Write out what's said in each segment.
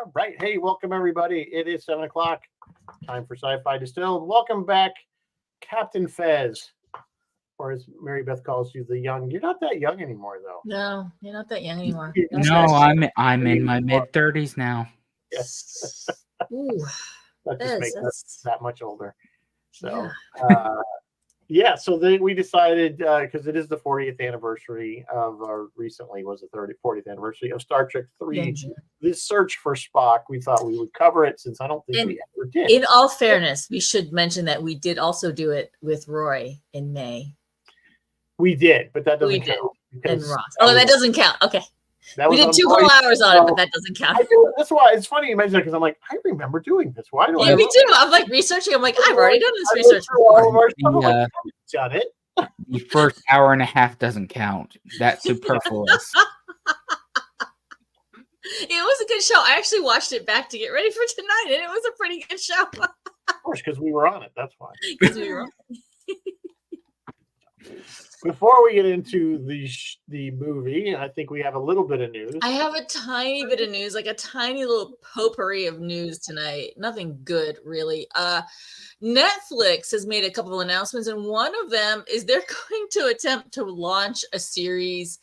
All right. Hey, welcome everybody. It is 7 o'clock. Time for Sci-Fi Distilled. Welcome back, Captain Fez. Or as Mary Beth calls you, the young. You're not that young anymore, though. No, you're not that young anymore. No, I'm in my mid-30s now. Yes. Ooh, That just makes us that much older. So, yeah. So we decided, because it is the 40th anniversary of our recently was the 40th anniversary of Star Trek 3, this search for Spock, we thought we would cover it since I don't think we ever did. In all fairness, we should mention that we did also do it with Roy in May. We did, but that doesn't count. And Ross. Oh, that doesn't count. Okay. We did 2 whole hours on it, but that doesn't count. That's why it's funny you mention that because I'm like, I remember doing this. Why do I? Yeah, me too. I'm like researching. I'm like, I've already done this research before. Done it. The first hour and a half doesn't count. That's superfluous. It was a good show. I actually watched it back to get ready for tonight, and it was a pretty good show. Of course, because we were on it. That's why. Because we were on it. Before we get into the movie, I think we have a little bit of news. I have a tiny bit of news, like a tiny little potpourri of news tonight. Nothing good, really. Netflix has made a couple of announcements, and one of them is they're going to attempt to launch a series.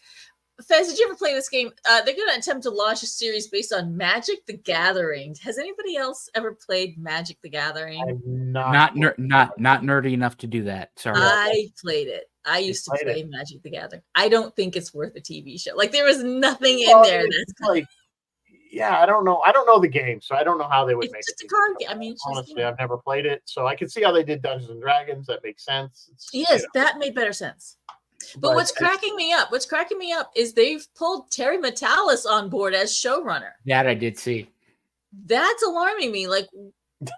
Fez, did you ever play this game? They're going to attempt to launch a series based on Magic the Gathering. Has anybody else ever played Magic the Gathering? I'm not nerdy enough to do that. Sorry. I played it. I used to play Magic the Gathering. I don't think it's worth a TV show. Like there was nothing in there that's like. Yeah, I don't know. I don't know the game, so I don't know how they would make it. It's just a card game. I mean, honestly, I've never played it, so I can see how they did Dungeons and Dragons. That makes sense. Yes, that made better sense. But what's cracking me up is they've pulled Terry Matalas on board as showrunner. That I did see. That's alarming me. Like,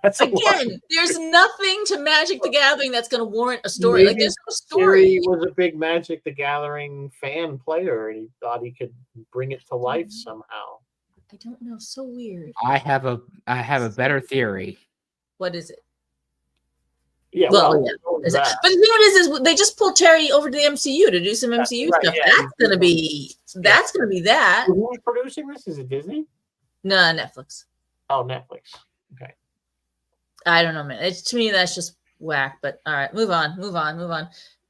there's nothing to Magic the Gathering that's going to warrant a story. Maybe like, there's no story. He was a big Magic the Gathering fan player, and he thought he could bring it to life somehow. I don't know. So weird. I have a better theory. What is it? Yeah, but the thing is they just pulled Terry over to the MCU to do some MCU stuff. Yeah, that's gonna be that. Who's producing this? Is it Disney? No, Netflix. Oh, Netflix. Okay. I don't know, man. To me, that's just whack. But all right, move on.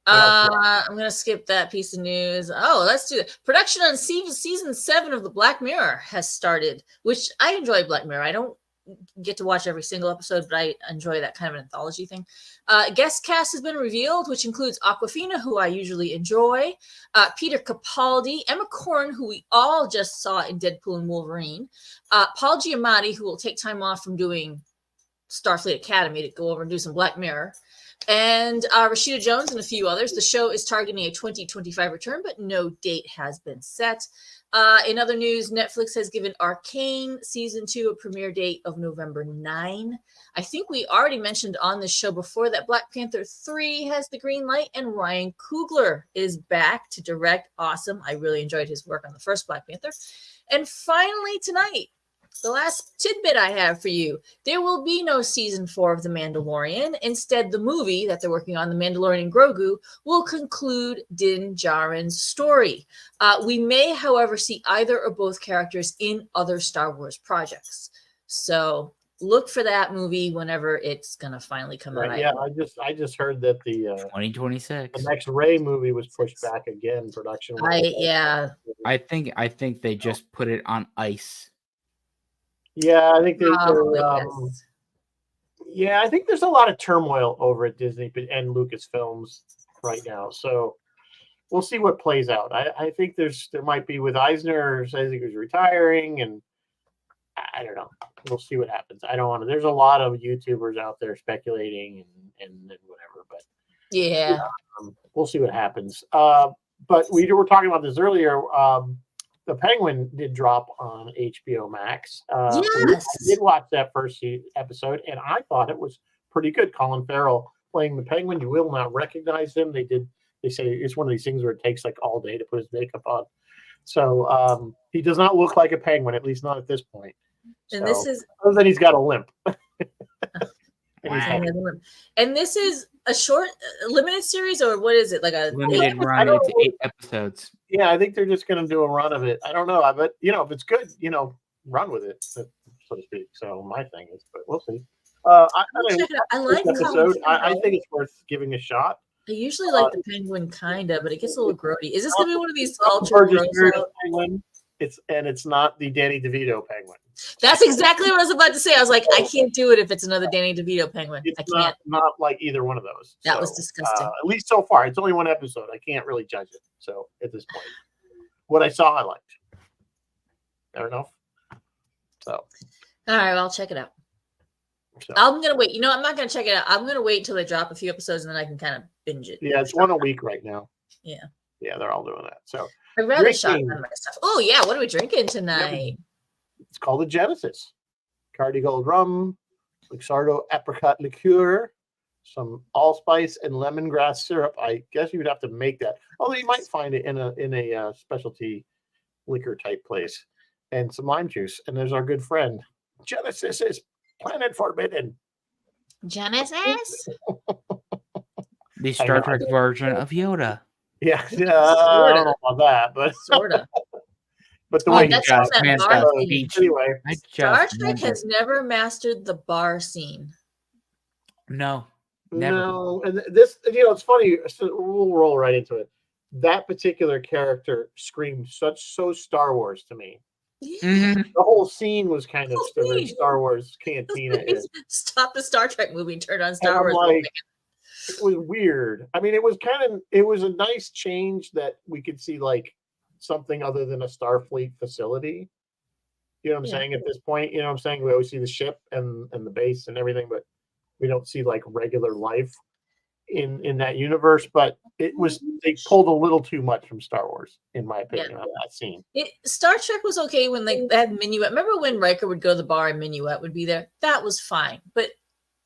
I'm gonna skip that piece of news. Oh, let's do it. Production on season 7 of the Black Mirror has started, which I enjoy. Black Mirror. I don't get to watch every single episode, but I enjoy that kind of an anthology thing. Guest cast has been revealed, which includes Awkwafina, who I usually enjoy, Peter Capaldi, Emma Corrin, who we all just saw in Deadpool and Wolverine, Paul Giamatti, who will take time off from doing Starfleet Academy to go over and do some Black Mirror, and Rashida Jones and a few others. The show is targeting a 2025 return, but no date has been set. In other news, Netflix has given Arcane Season 2 a premiere date of November 9. I think we already mentioned on this show before that Black Panther 3 has the green light, and Ryan Coogler is back to direct. Awesome. I really enjoyed his work on the first Black Panther. And finally tonight, the last tidbit I have for you, there will be no season 4 of The Mandalorian. Instead, the movie that they're working on, The Mandalorian and Grogu, will conclude Din Djarin's story. We may, however, see either or both characters in other Star Wars projects. So look for that movie whenever it's going to finally come out. Yeah, I just heard that the 2026 the next Rey movie was pushed back again, production. I think they just put it on ice. Yeah, I think I think there's a lot of turmoil over at Disney and Lucasfilms right now. So we'll see what plays out. I think there might be with Eisner says he was retiring, and I don't know. We'll see what happens. I don't want to. There's a lot of YouTubers out there speculating and whatever, but we'll see what happens. But we were talking about this earlier. The Penguin did drop on HBO Max. Yes. I did watch that first episode, and I thought it was pretty good. Colin Farrell playing the Penguin. You will not recognize him. They say it's one of these things where it takes like all day to put his makeup on. So he does not look like a penguin, at least not at this point. And this is other than he's got a limp. And this is a short, limited series, or what is it? Like a limited run? It's 8 episodes. Yeah, I think they're just going to do a run of it. I don't know, but if it's good, run with it. But so to speak. So my thing is, but we'll see. I mean, Check it out. I first like episode. I Colin think it's worth giving a shot. I usually like the penguin, kinda, but it gets a little grody. Is this gonna be one of these Not the ultra Burgess gross Meredith out? penguin. It's not the Danny DeVito penguin. That's exactly what I was about to say. I was like, I can't do it if it's another Danny DeVito penguin. It's I can't. not like either one of those. That was disgusting. At least so far, it's only one episode. I can't really judge it. So at this point, what I saw, I liked. Fair enough. So. All right, well, I'll check it out. So. I'm gonna wait. You know, I'm not gonna check it out. I'm gonna wait until they drop a few episodes and then I can kind of binge it. Yeah, it's one a week right now. Yeah. Yeah, they're all doing that. So I'd rather shotgun my stuff. Oh yeah, what are we drinking tonight? It's called a Genesis. Cardi Gold rum, Luxardo apricot liqueur, some allspice and lemongrass syrup. I guess you would have to make that. Although you might find it in a specialty liquor type place, and some lime juice. And there's our good friend Genesis is Planet Forbidden. Genesis. The Star Trek version of Yoda. Yeah, I don't know about that, but sorta. But the way that's he that bar scene. Anyway, Star Trek has never mastered the bar scene. No, never. No, and this, it's funny. So we'll roll right into it. That particular character screamed so Star Wars to me. Mm-hmm. The whole scene was kind of very Star Wars cantina. Stop the Star Trek movie, turn on Star Wars. Like, it was weird. I mean, it was a nice change that we could see like something other than a Starfleet facility. You know what I'm saying? At this point, you know what I'm saying? We always see the ship and the base and everything, but we don't see like regular life in that universe. But they pulled a little too much from Star Wars, in my opinion, on that scene. Star Trek was okay when they had Minuet. Remember when Riker would go to the bar and Minuet would be there? That was fine. But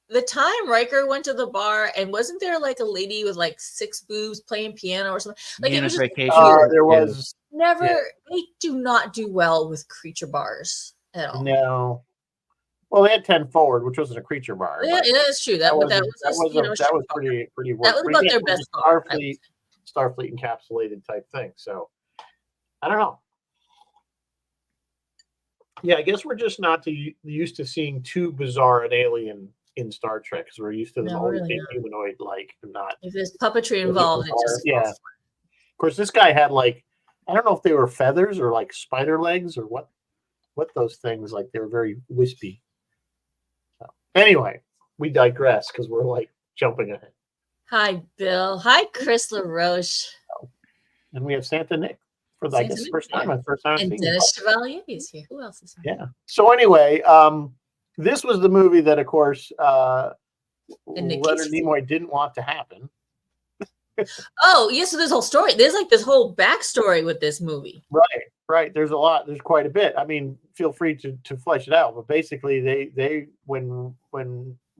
the time Riker went to the bar and wasn't there like a lady with like 6 boobs playing piano or something? Like it was just there was never. They do not do well with creature bars at all. No. Well, they had 10 Forward, which wasn't a creature bar. Yeah, that's true. That was pretty. That was about their best bar. Starfleet encapsulated type thing. So I don't know. Yeah, I guess we're just not used to seeing too bizarre an alien in Star Trek, because we're used to them always being humanoid like, not. If there's puppetry involved, it just Of course, this guy had like, I don't know if they were feathers or like spider legs or what those things, like they were very wispy. So, anyway, we digress because we're like jumping ahead. Hi, Bill. Hi, Chris LaRoche. And we have Santa Nick for the first time. And Dennis Chevalier is here. Who else is here? Yeah. So anyway, this was the movie that, of course, Leonard Nimoy didn't want to happen. Oh, yeah. So this whole story, there's like this whole backstory with this movie. Right. There's a lot. There's quite a bit. I mean, feel free to flesh it out. But basically, they when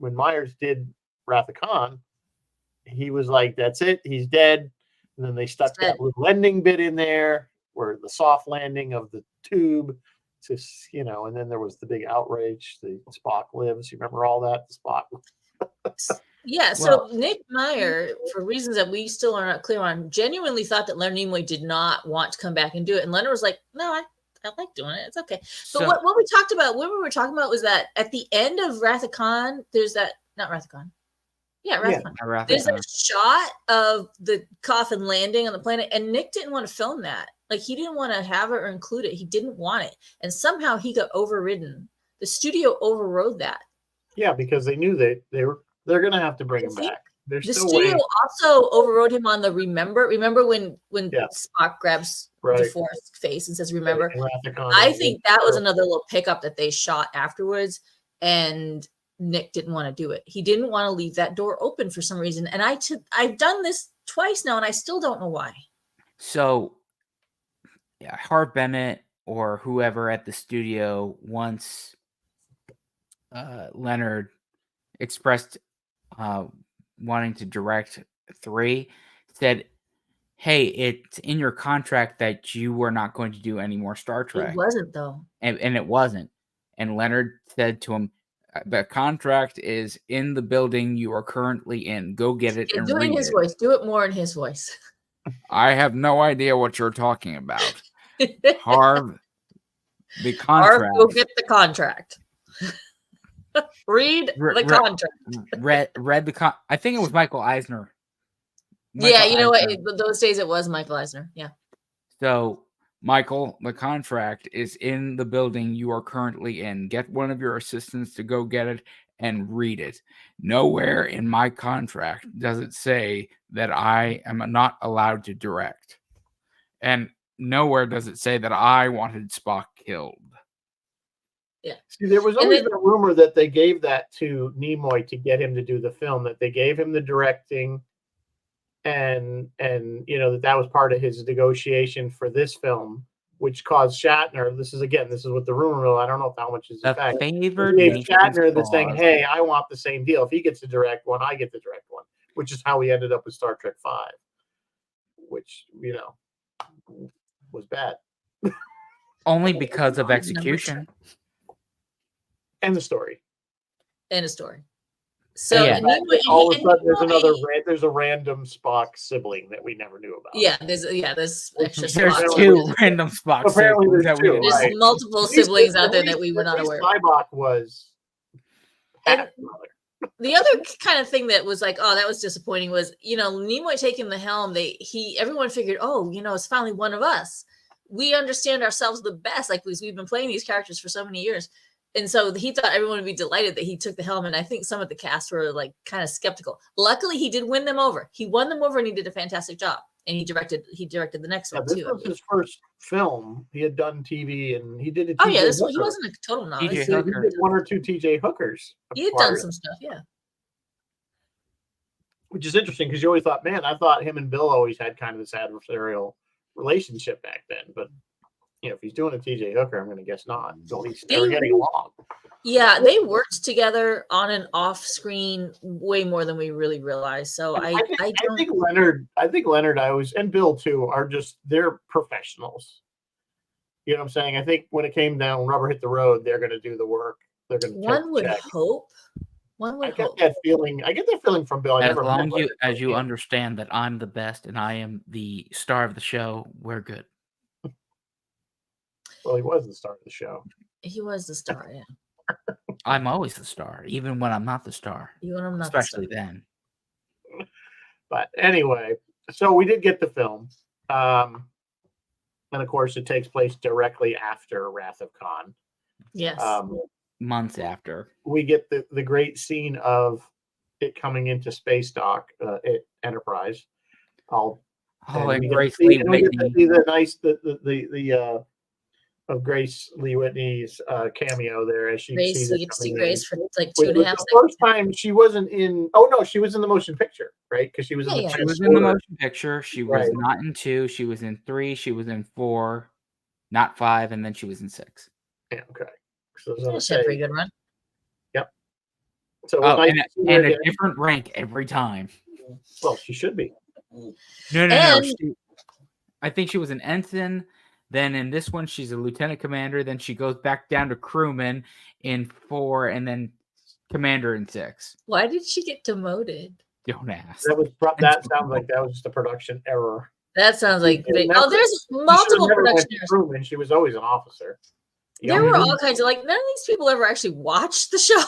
Myers did Wrath of Khan, he was like, "That's it. He's dead." And then they stuck that little ending bit in there, where the soft landing of the tube. Just, and then there was the big outrage. The Spock lives. You remember all that? The Spock. Yeah. So Nick Meyer, for reasons that we still are not clear on, genuinely thought that Leonard Nimoy did not want to come back and do it, and Leonard was like, "No, I like doing it. It's okay." But what we talked about, what we were talking about, was that at the end of Wrath of Khan, there's that not Wrath of Khan. Yeah, Wrath of Khan. There's a shot of the coffin landing on the planet, and Nick didn't want to film that. Like, he didn't want to have it or include it. He didn't want it. And somehow he got overridden. The studio overrode that. Yeah, because they knew they're going to have to bring him back. The studio also overrode him on the remember when Spock grabs DeForest's face and says, "Remember." I think that was another little pickup that they shot afterwards, and Nick didn't want to do it. He didn't want to leave that door open for some reason. And I've done this twice now, and I still don't know why. So, Harv Bennett or whoever at the studio, once Leonard expressed wanting to direct 3, said, "Hey, it's in your contract that you were not going to do any more Star Trek." It wasn't, though. And it wasn't. And Leonard said to him, "The contract is in the building you are currently in. Go get it and read it." Do it in his voice. Do it more in his voice. "I have no idea what you're talking about." Harv, the contract. Harv, go get the contract. Read the contract. Read the I think it was Michael Eisner. Yeah, you know what? Those days it was Michael Eisner. Yeah. So, Michael, the contract is in the building you are currently in. Get one of your assistants to go get it and read it. Nowhere in my contract does it say that I am not allowed to direct. And nowhere does it say that I wanted Spock killed. Yeah. See, there was always a rumor that they gave that to Nimoy to get him to do the film, that they gave him the directing and you know that was part of his negotiation for this film, which caused Shatner. This is what the rumor mill. I don't know how much is the fact. Favored Shatner that's saying, "Hey, I want the same deal. If he gets to direct one, I get to direct one," which is how we ended up with Star Trek V, which was bad. Only because of execution and the story. So yeah. All of a sudden, there's a random Spock sibling that we never knew about. Yeah, there's extra. There's two random Spock apparently siblings there's that we two, didn't There's know. multiple siblings out there that we were not aware of. Sybok was. And the other kind of thing that was like, oh, that was disappointing was, Nimoy taking the helm. Everyone figured, oh, it's finally one of us. We understand ourselves the best, like we've been playing these characters for so many years. And so he thought everyone would be delighted that he took the helm. And I think some of the cast were like kind of skeptical. Luckily, he did win them over. He won them over and he did a fantastic job. And he directed the next one too. This was his first film. He had done TV and he did a TJ Oh yeah, he wasn't a total novice. He did one or two TJ Hookers. He had done some stuff, yeah. Which is interesting because you always thought, man, I thought him and Bill always had kind of this adversarial relationship back then. But if he's doing a TJ Hooker, I'm going to guess not. So at least they were getting along. Yeah, they worked together on and off screen way more than we really realized. So I think Leonard, and Bill too, they're professionals. You know what I'm saying? I think when it came down, rubber hit the road, they're going to do the work. They're going to. One would hope. I get that feeling from Bill. As long as you understand that I'm the best and I am the star of the show, we're good. Well, he was the star of the show. He was the star, yeah. I'm always the star, even when I'm not the star. Even when I'm not especially then. But anyway, so we did get the film. And of course, it takes place directly after Wrath of Khan. Yes. Months after. We get the great scene of it coming into space dock at Enterprise. And Grace Lee Whitney. Of Grace Lee Whitney's cameo there as she sees it coming Grace for like 2.5 seconds. The first time she wasn't in. Oh no, she was in the motion picture, right? Because she was in the motion picture. She was not in 2. She was in 3. She was in 4, not 5, and then she was in 6. Yeah. Okay. So she had a pretty good run. Yep. So and a different rank every time. Well, she should be. No. I think she was an ensign. Then in this one, she's a lieutenant commander. Then she goes back down to crewman in 4, and then commander in 6. Why did she get demoted? Don't ask. That sounds like that was just a production error. That sounds like there's multiple production errors. Crewman. She was always an officer. There were all kinds of none of these people ever actually watched the show.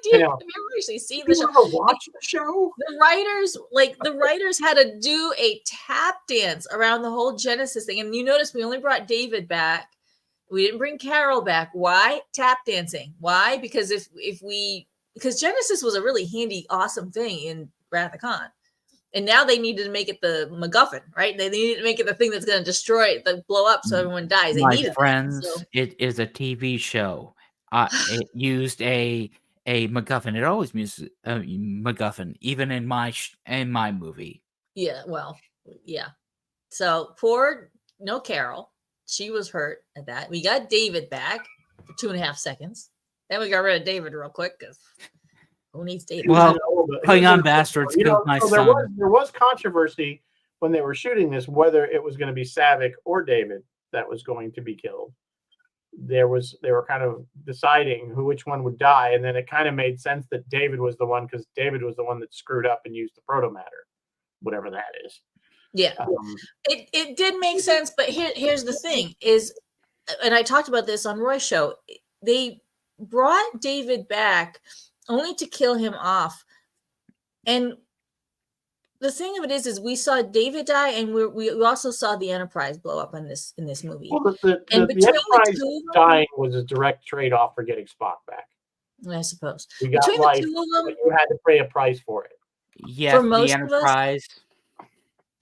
Do you ever actually see the show? Ever watch the show? The writers had to do a tap dance around the whole Genesis thing. And you notice we only brought David back. We didn't bring Carol back. Why? Tap dancing. Why? Because because Genesis was a really handy, awesome thing in Wrath of Khan. And now they needed to make it the MacGuffin, right? They needed to make it the thing that's going to destroy it, blow up so everyone dies. They needed friends, it is a TV show. It used a MacGuffin. It always uses a MacGuffin, even in my movie. Yeah, well, yeah. So no Carol. She was hurt at that. We got David back for 2.5 seconds. Then we got rid of David real quick because who needs David? Well, Klingon bastards killed my son. There was controversy when they were shooting this, whether it was going to be Savick or David that was going to be killed. They were kind of deciding which one would die, and then it kind of made sense that David was the one because David was the one that screwed up and used the protomatter, whatever that is. Yeah, it did make sense, but here's the thing is, and I talked about this on Roy's show. brought David back only to kill him off. And the thing of it is we saw David die, and we also saw the Enterprise blow up in this movie. Well, the between Enterprise two of them, dying was a direct trade-off for getting Spock back. I suppose. We got Between life, the two of them, but you had to pay a price for it. Yes, For the most of us- Enterprise.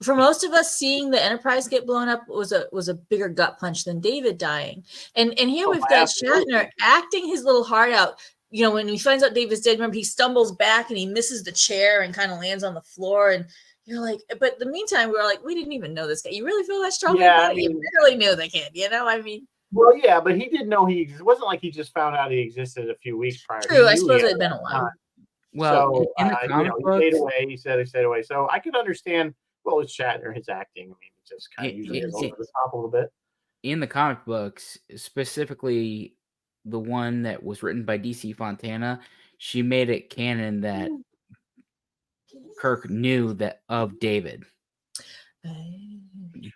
for most of us, seeing the Enterprise get blown up was a bigger gut punch than David dying. And here Oh, we've got absolutely. Shatner acting his little heart out. You know, when he finds out David's dead, remember he stumbles back and he misses the chair and kind of lands on the floor. And you're like, but in the meantime, we were like, we didn't even know this guy. You really feel that strongly Yeah, about I it? You mean- barely knew the kid, you know? I mean, Well, yeah, but he didn't know it wasn't like he just found out he existed a few weeks prior. true. He I knew suppose he it had been a while. time. Well, So, in the comic he books, stayed away. He said he stayed away. So I could understand. Well, with Shatner, his acting. I mean, it's just kind of usually goes over the top a little bit. in the comic books, specifically the one that was written by DC Fontana, she made it canon that Kirk knew that of David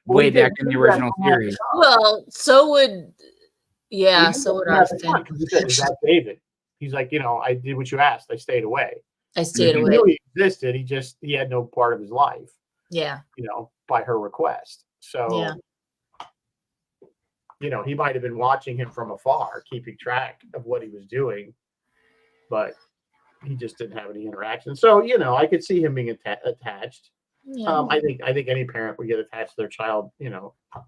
way back in the original series. Well, so would so would our fan. He said, "Is that David?" He's like, I did what you asked. I stayed away. I stayed He away. knew he existed. He had no part of his life. Yeah. By her request. So, he might have been watching him from afar, keeping track of what he was doing, but he just didn't have any interaction. So, I could see him being attached. Yeah. I think any parent would get attached to their child,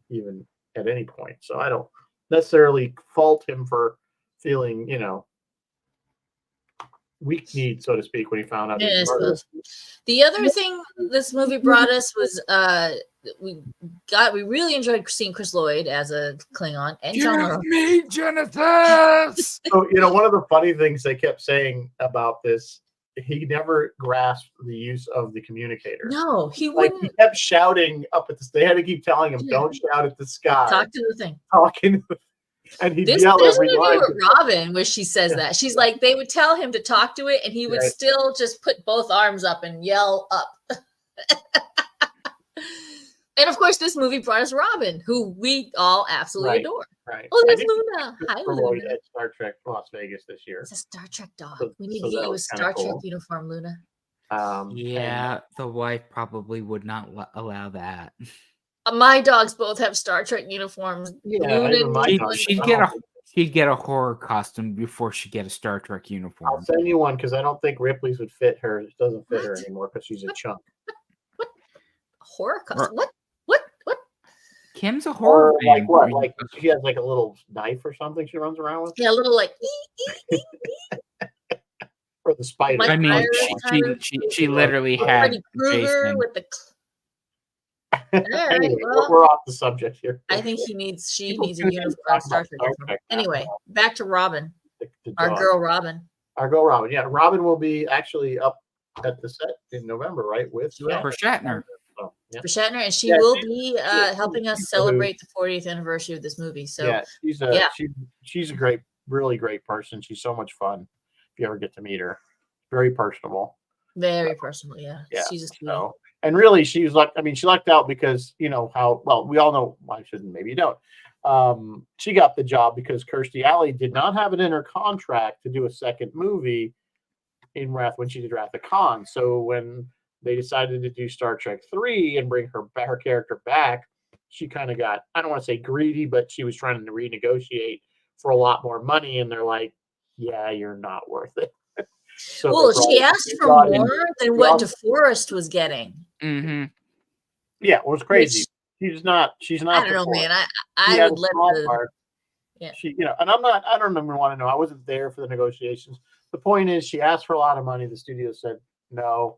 even at any point. So I don't necessarily fault him for feeling, weak-kneed, so to speak, when he found out he Yeah, I was murdered. suppose. The other thing this movie brought us was we really enjoyed seeing Chris Lloyd as a Klingon and John Give Lithgow. me Genesis! So, one of the funny things they kept saying about this, he never grasped the use of the communicator. No, he Like, wouldn't he kept shouting up at they had to keep telling him, Yeah. don't shout at the sky. talk to the thing. Talking. And he'd There's yell an every interview line. with Robin where she says that. She's like, they would tell him to talk to it, and he would Right. still just put both arms up and yell up. And of course, this movie brought us Robin, who we all absolutely Right. adore. Right. Oh, I there's think Luna. Hi, Christopher Lloyd Luna. at Star Trek Las Vegas this year. It's a Star Trek dog. So- We need so to get that you a was kinda Star Trek cool. uniform, Luna. Yeah, the wife probably would not allow that. My dogs both have Star Trek uniforms. Yeah, Luna even my needs dog. one. She'd get a horror costume before she get a Star Trek I'll uniform. send you one because I don't think Ripley's would fit her. It doesn't fit her What? anymore because she's a chunk. Horror costume. What? What? Kim's a horror Or fan. like what? Like she has like a little knife or something she runs around with, Yeah, a little like. or the spider. Mike I mean, Myers she literally had Freddy Krueger Jason. with the. All right, Anyway, well, we're off the subject here. I think she needs People a tune in uniform. to talk Star about Trek Star uniform. Trek now. Anyway, back to Robin, The our dog. girl Robin. Our girl Robin. Yeah, Robin will be actually up at the set in November, right? With She will. For Shatner. So, yeah. For Shatner, and she Yeah, will she's- be she's helping us who- celebrate the 40th anniversary of this movie. So yeah, she's yeah. she's a great, really great person. She's so much fun. If you ever get to meet her, very personable. very personal. Yeah, Yeah. she's a sweetie. So, and really, she was like, I mean, she lucked out because how well we all know. Well, I shouldn't. Maybe you don't. She got the job because Kirstie Alley did not have it in her contract to do a second movie in Wrath when she did Wrath of Khan. So when they decided to do Star Trek 3 and bring her character back, she kind of got, I don't want to say greedy, but she was trying to renegotiate for a lot more money, and they're like, yeah, you're not worth it. So Well, they brought- she asked they for brought in- more than they what brought- DeForest was getting. Mm-hmm. Yeah, it was crazy. Which, She's not I don't know, DeForest. man. She I had would a let small the part. Yeah. She, and I don't even want to know. I wasn't there for the negotiations. The point is, she asked for a lot of money. The studio said no,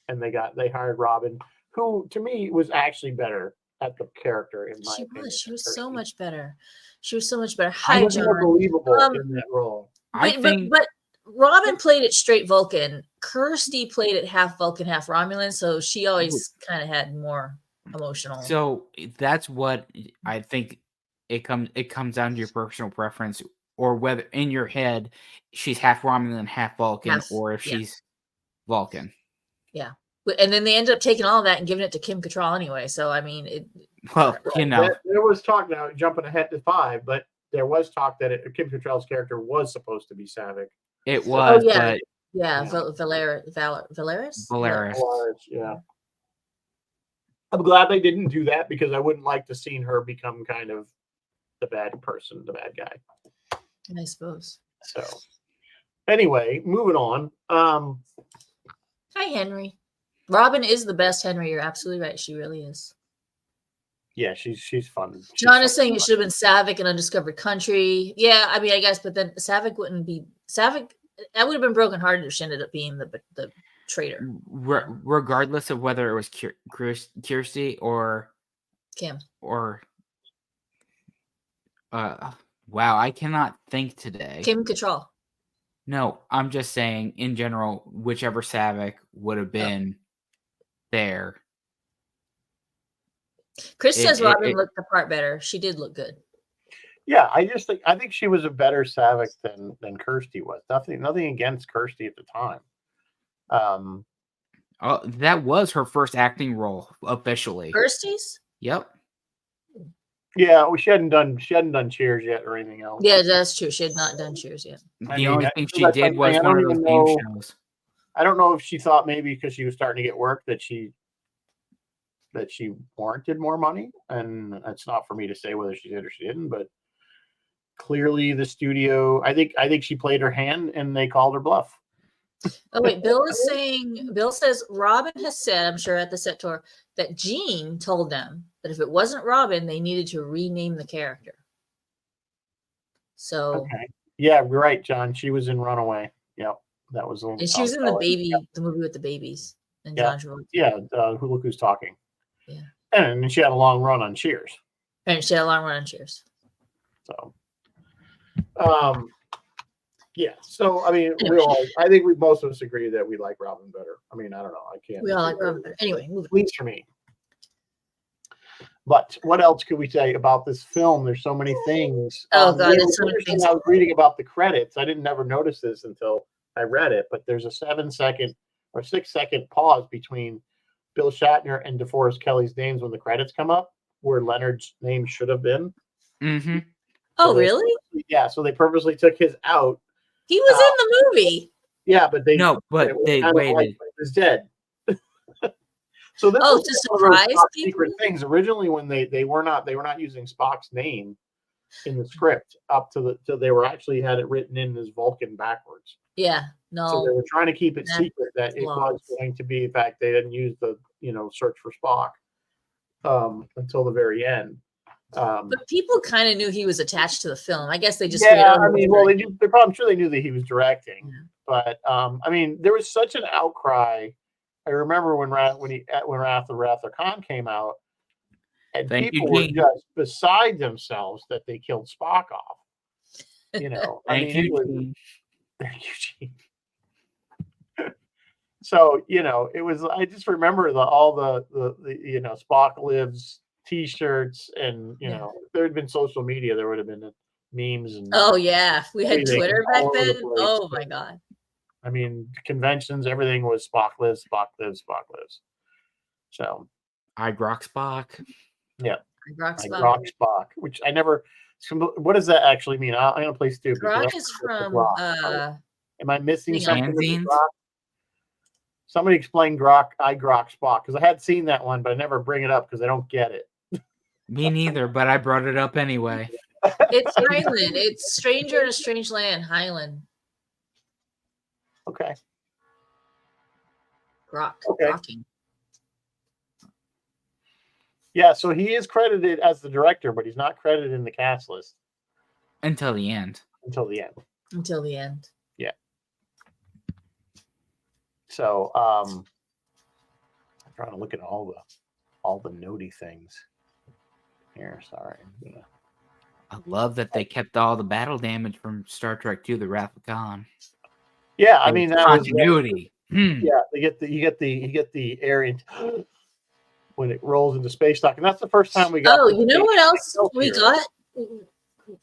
and they hired Robin, who to me was actually better at the character in my opinion. She than was so Kirstie. much better. She was so much better. I Hi, was more John. believable Um, in that role. But Robin played it straight Vulcan. Kirstie played it half Vulcan, half Romulan, so she always kind of had more emotional. So that's what I think. It comes down to your personal preference, or whether in your head she's half Romulan, half Vulcan, or if she's Vulcan. And then they ended up taking all of that and giving it to Kim Cattrall anyway. So I mean, Well, Right. There was talk now jumping ahead to 5, but there was talk that Kim Cattrall's character was supposed to be Saavik. It was, yeah. but Yeah, Yeah. Valeris. Valeris. Yeah. I'm glad they didn't do that because I wouldn't like to see her become kind of the bad person, the bad guy. I suppose. So anyway, moving on. Hi, Henry. Robin is the best Henry. You're absolutely right. She really is. Yeah, she's fun. John is saying it should have been Saavik in Undiscovered Country. Yeah, I mean, I guess, but then Saavik wouldn't be Saavik. That would have been brokenhearted if she ended up being the traitor. Regardless of whether it was Kirsty or Kim. Wow, I cannot think today. Kim Cattrall. No, I'm just saying in general, whichever Saavik would have been there. Chris says Robin looked the part better. She did look good. Yeah, I think she was a better Saavik than Kirsty was. Nothing against Kirsty at the time. That was her first acting role officially. Kirsty's? Yep. Yeah, she hadn't done Cheers yet or anything else. Yeah, that's true. She had not done Cheers yet. The only thing she did was one of those game shows. I don't know if she thought maybe because she was starting to get work that she warranted more money, and that's not for me to say whether she did or she didn't, but clearly the studio, I think she played her hand and they called her bluff. Oh wait, Bill says Robin has said, I'm sure at the set tour, that Gene told them that if it wasn't Robin, they needed to rename the character. So okay. Yeah, you're right, John. She was in Runaway. Yep. That was and she was in the movie with the babies. And John Travolta. Yeah, Look Who's Talking. Yeah. And she had a long run on Cheers. And she had a long run on Cheers. So yeah. So I mean, I think most of us agree that we like Robin better. I mean, I don't know. I can't. We all like Robin better. Anyway, move on. At least for me. But what else could we say about this film? There's so many things. Oh God, there's so many things. I was reading about the credits. I didn't never notice this until I read it, but there's a 7-second or 6-second pause between Bill Shatner and DeForest Kelly's names when the credits come up, where Leonard's name should have been. Mm-hmm. Oh, really? Yeah. So they purposely took his out. He was in the movie. Yeah, but they waited. Like he was dead. So this was to surprise people? Secret things. Originally, when they were not using Spock's name in the script up to they were actually had it written in as Vulcan backwards. Yeah, no. So they were trying to keep it secret that it was going to be. In fact, they didn't use the search for Spock until the very end. But people kind of knew he was attached to the film. I guess they just I mean, well, they knew. I'm sure they knew that he was directing. Yeah. But I mean, there was such an outcry. I remember when Wrath of Khan came out, and people were just beside themselves that they killed Spock off. Thank you, Gene. So it was. I just remember all the Spock Lives T-shirts, and if there had been social media, there would have been memes and. Oh yeah, we had Twitter back then. Oh my God. I mean, conventions, everything was Spock Lives, Spock Lives, Spock Lives. So, I grok Spock. Yeah, I grok Spock, which I never. What does that actually mean? I'm gonna play stupid. Grok is from. Am I missing something? Somebody explain grok. I grok Spock because I had seen that one, but I never bring it up because I don't get it. Me neither, but I brought it up anyway. It's Highland. It's Stranger in a Strange Land. Highland. Okay. Grok. Okay. Grokking. Yeah, so he is credited as the director, but he's not credited in the cast list until the end. Until the end. Yeah. So, I'm trying to look at all the notey things here. Sorry. I love that they kept all the battle damage from Star Trek II, The Wrath of Khan. Yeah, I mean that continuity. Yeah, you get the air when it rolls into space dock, and that's the first time we got. Oh, you know what else we got?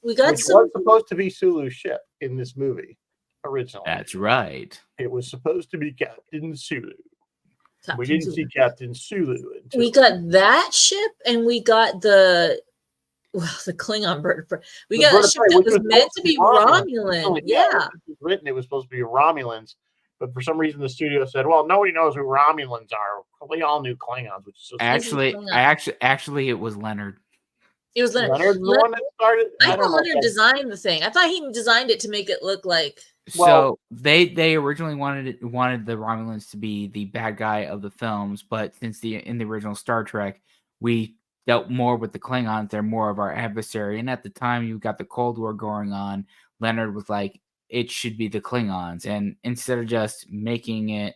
We got which was supposed to be Sulu's ship in this movie originally. That's right. It was supposed to be Captain Sulu. We didn't see Captain Sulu. We got that ship, and we got the Well, the Klingon bird of prey. We The got bird a of ship prey, that which was was meant supposed to to be be Romulan. Romulan. Yeah, Yeah. it was written it was supposed to be Romulans, but for some reason the studio said, "Well, nobody knows who Romulans are. We all knew Klingons," which is so Actually, it was Leonard. It was Leonard. Leonard's the one that started. I I don't thought know. Leonard designed the thing. I thought he designed it to make it look like. So they originally wanted the Romulans to be the bad guy of the films, but since in the original Star Trek, we dealt more with the Klingons. They're more of our adversary, and at the time you got the Cold War going on. Leonard was like, it should be the Klingons, and instead of just making it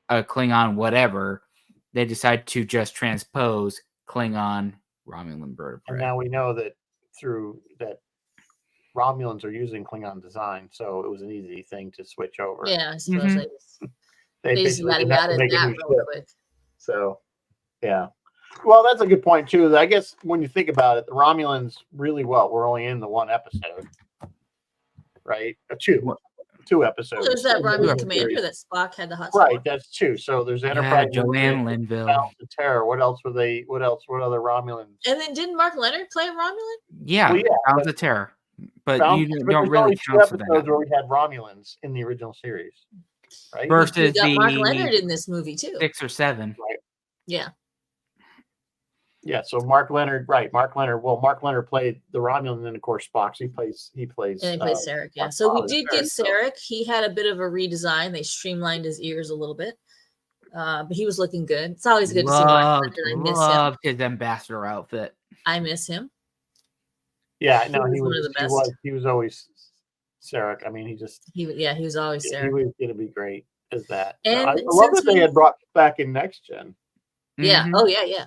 a Klingon whatever, they decided to just transpose Klingon Romulan bird of prey. And now we know that through that Romulans are using Klingon design, so it was an easy thing to switch over. Yeah, I suppose they just basically added didn't have to that make a new real ship. quick. So, yeah. Well, that's a good point too. I guess when you think about it, the Romulans really we're only in the one episode, right? Two episodes. Well, there's that Romulan Series. commander that Spock had the hot Right, spot. that's two. So there's Enterprise. Joanne Linville. The Terror. What else were they? What other Romulans? And then didn't Mark Leonard play a Romulan? Yeah, well, Sounds of Terror. But you don't there's really only two count for episodes that. where we had Romulans in the original series, right? Versus We got Mark the Leonard in this movie too. 6 or 7. Right. Yeah. Yeah, so Mark Leonard, right? Mark Leonard. Well, Mark Leonard played the Romulan, and then of course Spock. He plays. And he plays Sarek. Yeah. Mark So we Leonard, did get Sarek. He had a bit of a redesign. They streamlined his ears a little bit, but he was looking good. It's always good to see Mark Leonard. I miss him. Loved his ambassador outfit. I miss him. Yeah, no, he was one of the best. He was always Sarek. I mean, he was always Sarek. He was going to be great as that. And I love that they had brought back in Next Gen. Yeah. Mhm. Oh yeah.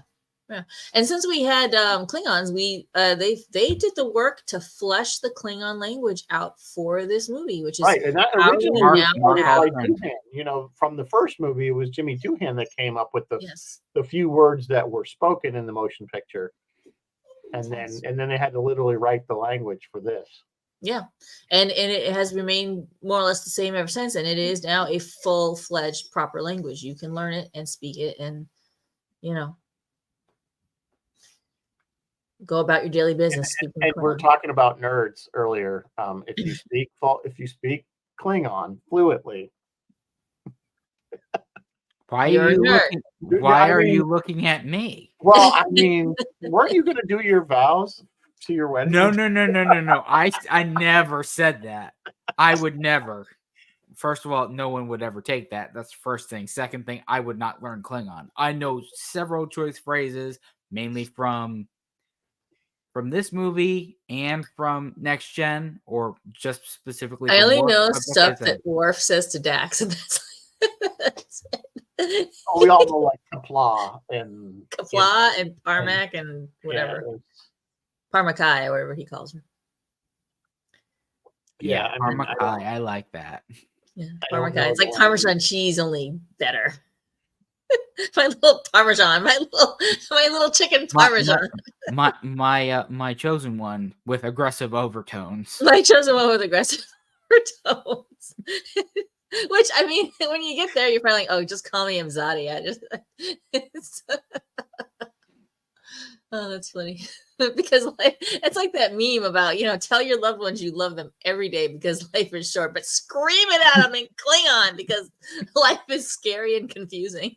And since we had Klingons, they did the work to flesh the Klingon language out for this movie, which is Right. And that how originally we was now started have- by Doohan. You know, from the first movie, it was Jimmy Doohan that came up with yes. the few words that were spoken in the motion picture. And then they had to literally write the language for this. Yeah, and it has remained more or less the same ever since, and it is now a full-fledged proper language. You can learn it and speak it, and go about your daily business. And we're talking about nerds earlier. If you speak Klingon fluently, Why are you looking at me? Well, I mean, weren't you going to do your vows to your wedding? No. I never said that. I would never. First of all, no one would ever take that. That's the first thing. Second thing, I would not learn Klingon. I know several choice phrases, mainly from this movie and from Next Gen, or just specifically. I only know stuff that Worf says to Dax, and that's it. We all know like Kapla and Parmac and whatever. Yeah, Parmakai, or whatever he calls her. Yeah, Parmakai. I like that. Yeah, Parmakai. It's like Parmesan cheese, only better. My little Parmesan, my little chicken Parmesan. My chosen one with aggressive overtones. My chosen one with aggressive overtones. Which, I mean, when you get there, you're probably like, oh, just call me Imzadi. Oh, that's funny. Because it's like that meme about, tell your loved ones you love them every day because life is short, but scream it at them in Klingon because life is scary and confusing.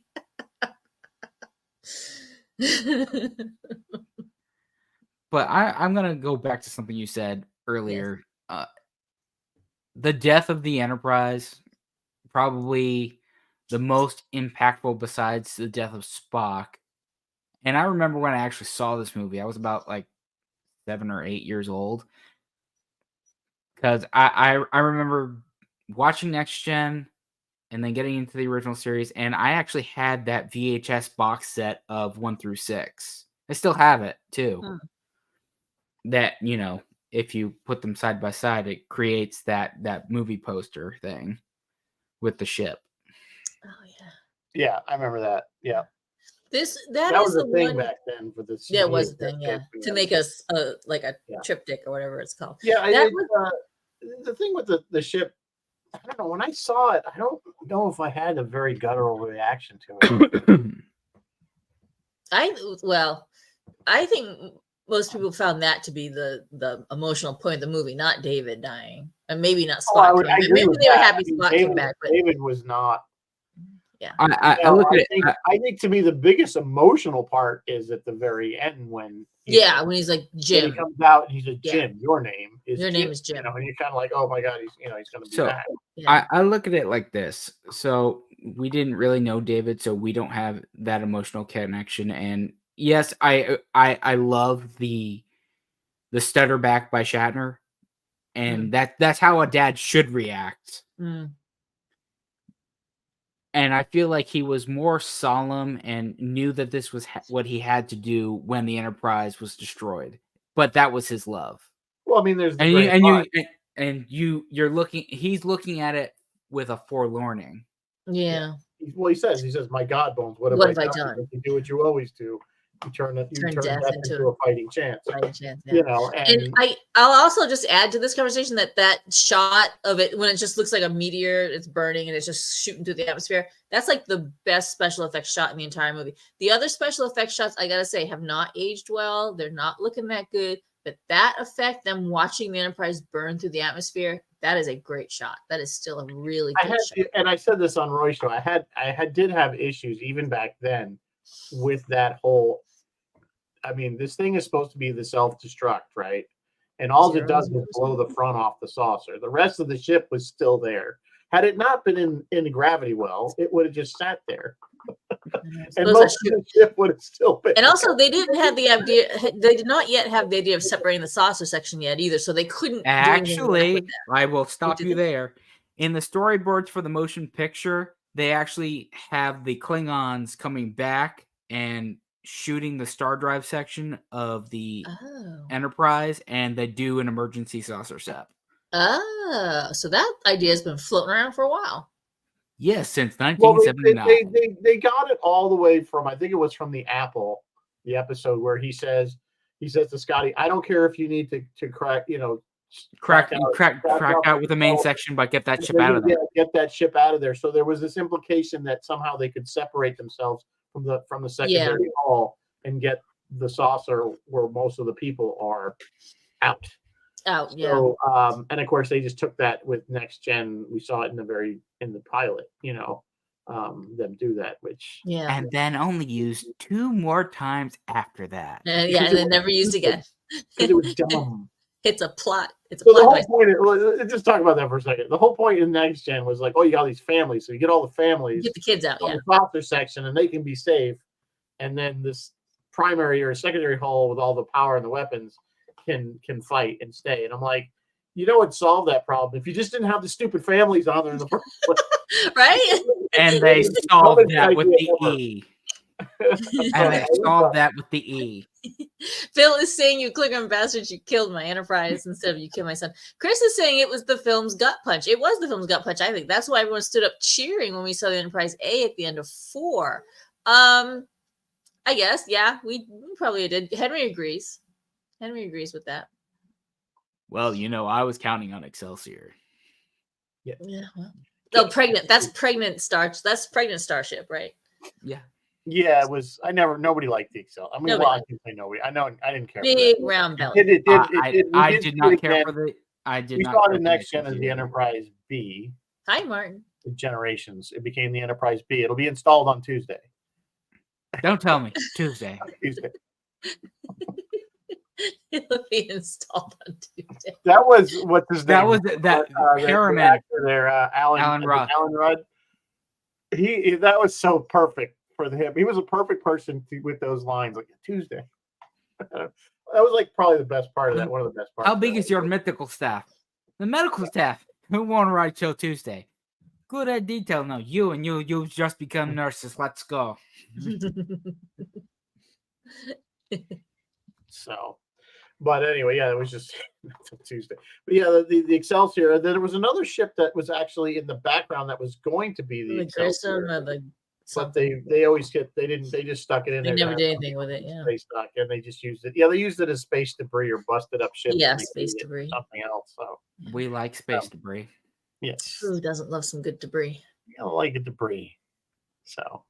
But I'm going to go back to something you said earlier. Yes. The death of the Enterprise, probably the most impactful besides the death of Spock. And I remember when I actually saw this movie, I was about 7 or 8 years old. Because I remember watching Next Gen and then getting into the original series. And I actually had that VHS box set of 1 through 6. I still have it too. That, if you put them side by side, it creates that movie poster thing with the ship. Oh yeah. Yeah, I remember that. Yeah. That was a thing back then for this. Yeah, it was a thing. Yeah, to make us a triptych or whatever it's called. Yeah, the thing with the ship. I don't know. When I saw it, I don't know if I had a very guttural reaction to it. I think most people found that to be the emotional point of the movie, not David dying, and maybe not Oh, I Spock coming back. agree Maybe with they were that. happy Spock came David, back, but David was not. yeah, I look at it. I think to me the biggest emotional part is at the very end when when he's like when Jim, he comes out and he's a Yeah. Jim. Your name is Your Jim. name is Jim. And you're kind of like, oh my god, he's going to be So, back. yeah. I look at it like this. So we didn't really know David, so we don't have that emotional connection. And yes, I love the stutter back by Shatner, and that's how a dad should react. Mm. And I feel like he was more solemn and knew that this was what he had to do when the Enterprise was destroyed. But that was his love. Well, I mean, there's the you're looking. He's looking at it with a forlorning. Yeah. Well, he says, "My God, Bones, what have I done? If you do what you always do, you turn death into a fighting chance." Yeah. And I'll also just add to this conversation that shot of it when it just looks like a meteor, it's burning and it's just shooting through the atmosphere. That's like the best special effects shot in the entire movie. The other special effects shots, I gotta say, have not aged well. They're not looking that good. But that effect, them watching the Enterprise burn through the atmosphere, that is a great shot. That is still a really good shot. And I said this on Roy's show. I did have issues even back then with that whole. I mean, this thing is supposed to be the self-destruct, right? And all it does is blow the front off the saucer. The rest of the ship was still there. Had it not been in the gravity well, it would have just sat there. And most of the ship would have still been. And also, they didn't have the idea. They did not yet have the idea of separating the saucer section yet either, so they couldn't. Actually, I will stop you there. In the storyboards for the motion picture, they actually have the Klingons coming back and shooting the star drive section of the Enterprise, and they do an emergency saucer set. Oh, so that idea has been floating around for a while. Yes, since 1979. They got it all the way from, I think it was from the Apple, the episode where he says to Scotty, I don't care if you need to crack out with the main section, but get that ship out of there. Get that ship out of there. So there was this implication that somehow they could separate themselves from the secondary hull and get the saucer where most of the people are out. So, and of course they just took that with Next Gen. We saw it in the pilot, them do that, and then only used 2 more times after that. And then never used again. Because it was dumb. It's a plot. It's a plot. The whole point. Just talk about that for a second. The whole point in Next Gen was like, oh, you got all these families, so you get all the families, get the kids out, the saucer section, and they can be safe. And then this primary or secondary hull with all the power and the weapons can fight and stay. And I'm like, what solved that problem? If you just didn't have the stupid families on there in the first place. Right? And they solved that with the E. And they solved that with the E. Phil is saying, you Klingon bastards, you killed my Enterprise instead of you killed my son. Chris is saying it was the film's gut punch. It was the film's gut punch, I think. That's why everyone stood up cheering when we saw the Enterprise A at the end of 4. I guess, yeah, we probably did. Henry agrees with that. Well, I was counting on Excelsior. Yeah. Well, pregnant. That's pregnant Starship, right? Yeah. Yeah, it was. Nobody liked the Excel. I mean, I can say nobody. I didn't care. Big round belly. I did not care for the. I did not. We saw the Next Gen as the Enterprise B. Hi, Martin. The Generations. It became the Enterprise B. It'll be installed on Tuesday. Don't tell me Tuesday. Tuesday. It'll be installed on Tuesday. That was what's his name? That was that paramedic there, Alan Rudd. Alan Rudd. That was so perfect for him. He was a perfect person with those lines, like Tuesday. That was like probably the best part of that. One of the best parts. How big is your medical staff? The medical staff. Who won't ride till Tuesday? Good at detail now. You've just become nurses. Let's go. So, but anyway, yeah, it was just Tuesday. But yeah, the Excelsior. There was another ship that was actually in the background that was going to be the Excelsior. But they always they just stuck it in there. They never did anything with it. Yeah, they stuck and they just used it. Yeah, they used it as space debris or busted up ships. Yeah, space debris. Something else. So we like space debris. Yes. Who doesn't love some good debris? I like a debris. So,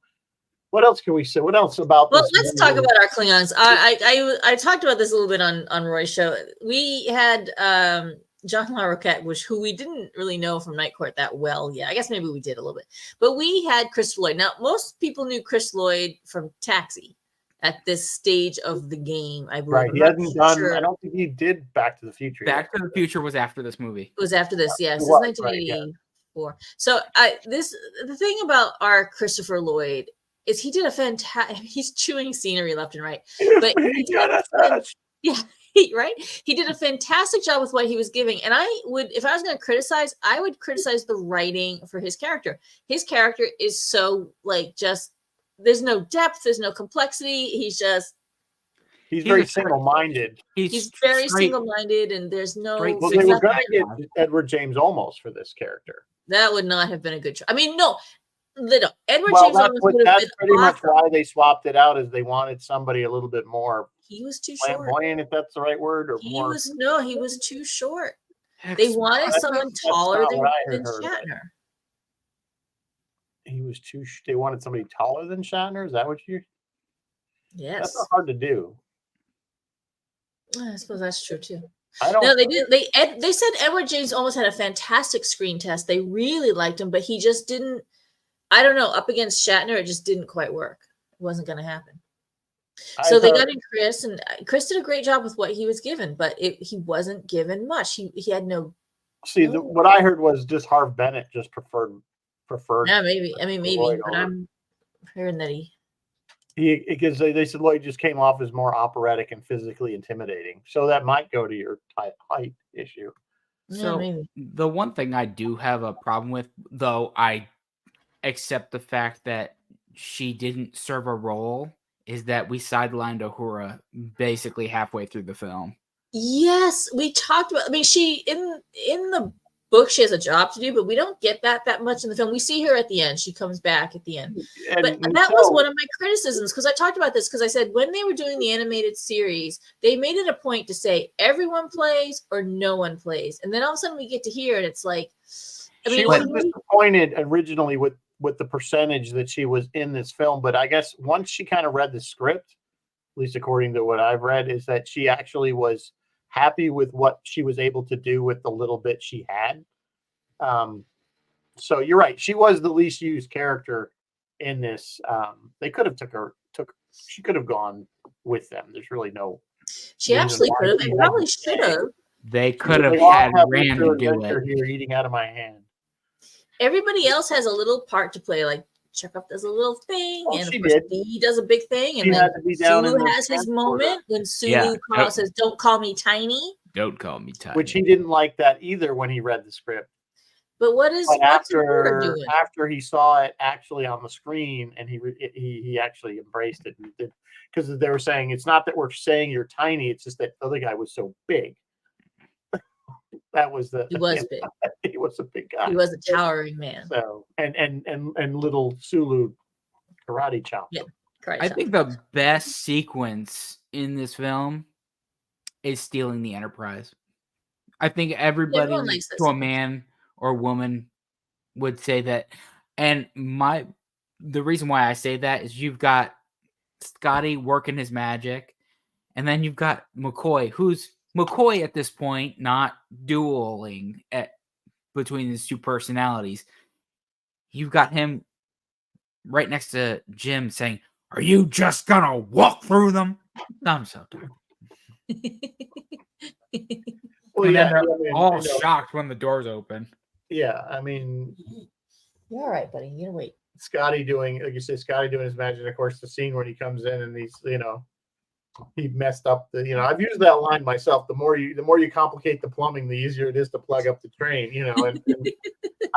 What else can we say? What else about Well, this? let's talk about our Klingons. I talked about this a little bit on Roy's show. We had John LaRoquette, who we didn't really know from Night Court that well yet. I guess maybe we did a little bit. But we had Chris Lloyd. Now, most people knew Chris Lloyd from Taxi at this stage of the game, I believe. Right. He hasn't done, I don't think he did Back to the Future. Back to the Future was after this movie. It was after this, yes. It It's was, 1984. Right, yeah. So the thing about our Christopher Lloyd is he did a fantastic, he's chewing scenery left and right. But he did a fantastic job with what he was giving. And I would, if I was going to criticize, I would criticize the writing for his character. His character is so there's no depth, there's no complexity. He's very single-minded. He's very single-minded, and there's no. Well, they were going to get Edward James Olmos for this character. That would not have been a good choice. I mean, no. Edward James Olmos would have been pretty much awesome. why they swapped it out, is they wanted somebody a little bit more. He was too flamboyant, if that's the right word, or he was too short. They wanted someone taller than Shatner. He was they wanted somebody taller than Shatner. Is that what you? Yes. That's not hard to do. I suppose that's true too. I don't. No, they did. They said Edward James almost had a fantastic screen test. They really liked him, but he just didn't. I don't know. Up against Shatner, it just didn't quite work. It wasn't going to happen. So they got in Chris, and Chris did a great job with what he was given, but he wasn't given much. He had no. See, what I heard was just Harv Bennett just preferred. Yeah, maybe. I mean, maybe, but I'm hearing that because they said Lloyd just came off as more operatic and physically intimidating. So that might go to your height issue. So the one thing I do have a problem with, though, I accept the fact that she didn't serve a role, is that we sidelined Uhura basically halfway through the film. Yes, we talked about. I mean, she in the book she has a job to do, but we don't get that much in the film. We see her at the end. She comes back at the end. But that was one of my criticisms, because I talked about this, because I said when they were doing the animated series, they made it a point to say everyone plays or no one plays, and then all of a sudden we get to hear it. It's like, I mean, she was disappointed originally with the percentage that she was in this film, but I guess once she kind of read the script, at least according to what I've read, is that she actually was happy with what she was able to do with the little bit she had. So you're right. She was the least used character in this. They could have she could have gone with them. There's really no. She actually could have. They probably should have. They could have had Rand do it. Here eating out of my hand. Everybody else has a little part to play. Like Chekhov does a little thing, and of course he does a big thing, and then Sulu has his moment when Sulu says, "Don't call me tiny." Don't call me tiny. Which he didn't like that either when he read the script. But what's doing? After he saw it actually on the screen, and he actually embraced it, because they were saying it's not that we're saying you're tiny, it's just that the other guy was so big. That was he was big. He was a big guy. He was a towering man. So and little Sulu karate chop. Yeah, I think the best sequence in this film is stealing the Enterprise. I think everybody, to a man or woman, would say that. And the reason why I say that is you've got Scotty working his magic, and then you've got McCoy, who's McCoy at this point, not dueling between his two personalities. You've got him right next to Jim saying, "Are you just gonna walk through them?" I'm so tired. Well, yeah, all shocked when the doors open. Yeah, I mean, you're all right, buddy. You wait. Scotty doing, like you say, Scotty doing his magic. Of course, the scene when he comes in and he's, he messed up the. I've used that line myself. The more you complicate the plumbing, the easier it is to plug up the drain. And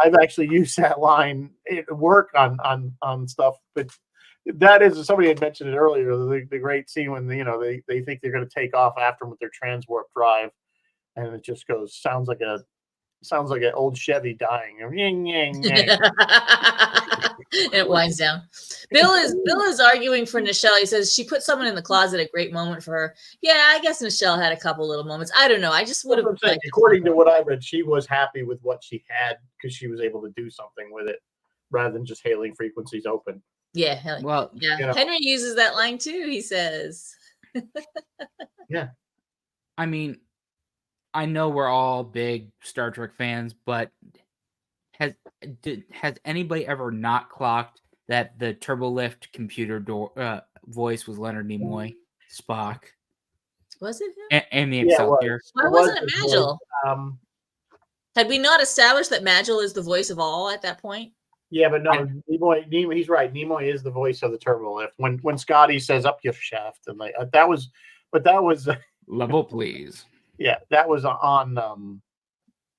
I've actually used that line at work on stuff. But that is, somebody had mentioned it earlier. The great scene when they think they're going to take off after them with their transwarp drive, and it just sounds like an old Chevy dying. It winds down. Bill is arguing for Nichelle. He says she put someone in the closet, a great moment for her. Yeah, I guess Nichelle had a couple little moments. I don't know. I just would have liked, according to what I read, she was happy with what she had because she was able to do something with it rather than just hailing frequencies open. Yeah. Well, Yeah. You know. Henry uses that line too. He says, Yeah. I mean, I know we're all big Star Trek fans, but has anybody ever not clocked that the turbolift computer voice was Leonard Nimoy, Spock, was it him? and the Yeah, it was. Excelsior? Why wasn't it his voice. Magil? Had we not established that Magil is the voice of all at that point? Yeah, but no, Nimoy, he's right. Nimoy is the voice of the turbo lift. When Scotty says "up your shaft," and like that was Level, please. Yeah, that was on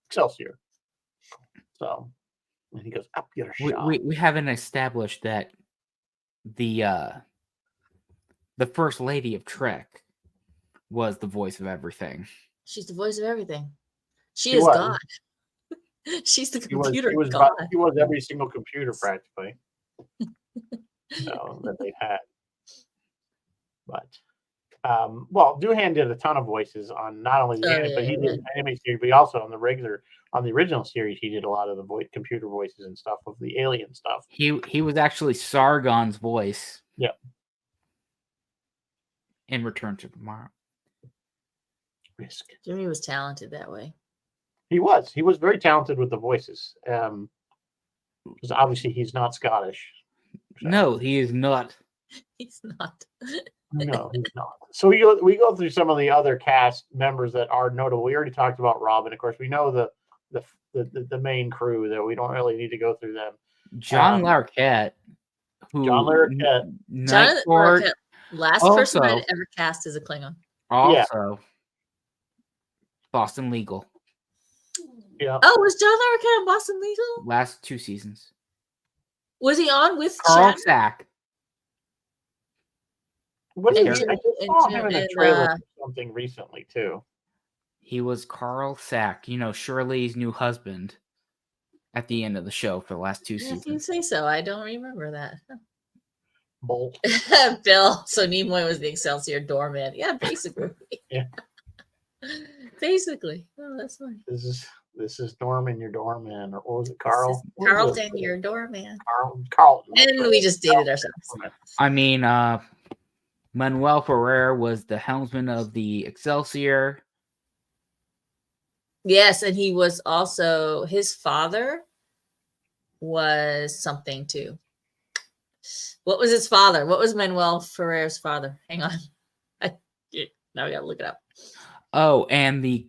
Excelsior. So, and he goes up your shaft. We haven't established that the first lady of Trek was the voice of everything. She's the voice of everything. She She is was. God. She's the He was God. he was every single computer practically. So that they had. But well, Doohan did a ton of voices on not only the anime, but he did the anime series, but also on the original series, he did a lot of the computer voices and stuff of the alien stuff. He was actually Sargon's voice. Yeah. In Return to Tomorrow. Risk. Jimmy was talented that way. He was very talented with the voices. Because obviously he's not Scottish. So. No, he is not. He's not. No, he's not. So we go through some of the other cast members that are notable. We already talked about Robin. Of course, we know the main crew that we don't really need to go through them. John Larroquette, John Larroquette, last person I'd ever cast as a Klingon. Also, Boston Legal. Yeah. Oh, was John Larroquette on Boston Legal? Last 2 seasons. Was he on with Carl Sack? I just saw him in a trailer or something recently too. He was Carl Sack, Shirley's new husband, at the end of the show for the last 2 seasons. If you say so, I don't remember that. Bull. Bill. So Nimoy was the Excelsior doorman. Yeah, basically. Yeah. Basically. Oh, that's funny. This is Norman, your doorman, or what was it, Carl? Carlton, your doorman. Carlton. And we just dated ourselves. I mean, Manuel Ferrer was the helmsman of the Excelsior. Yes, and he was also, his father was something too. What was his father? What was Manuel Ferrer's father? Hang on. Now we gotta look it up. Oh, and the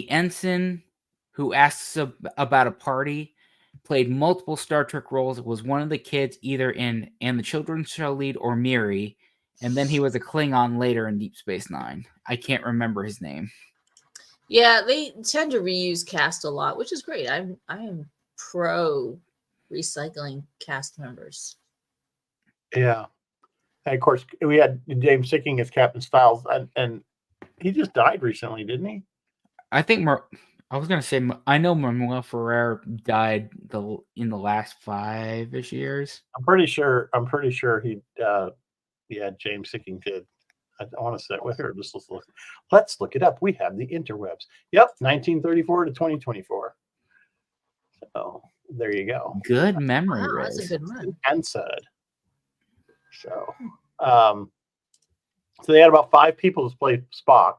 ensign who asks about a party played multiple Star Trek roles. It was one of the kids either in And the Children Shall Lead or Miri, and then he was a Klingon later in Deep Space Nine. I can't remember his name. Yeah, they tend to reuse cast a lot, which is great. I am pro recycling cast members. Yeah. And of course, we had James Sicking as Captain Styles, and he just died recently, didn't he? I think I was gonna say I know Manuel Ferrer died in the last 5-ish years. I'm pretty sure he James Sicking did. I want to say with her. Let's look it up. We have the interwebs. Yep, 1934 to 2024. So there you go. Good memory. Wow, that's a good run. And said. So, so they had about 5 people to play Spock.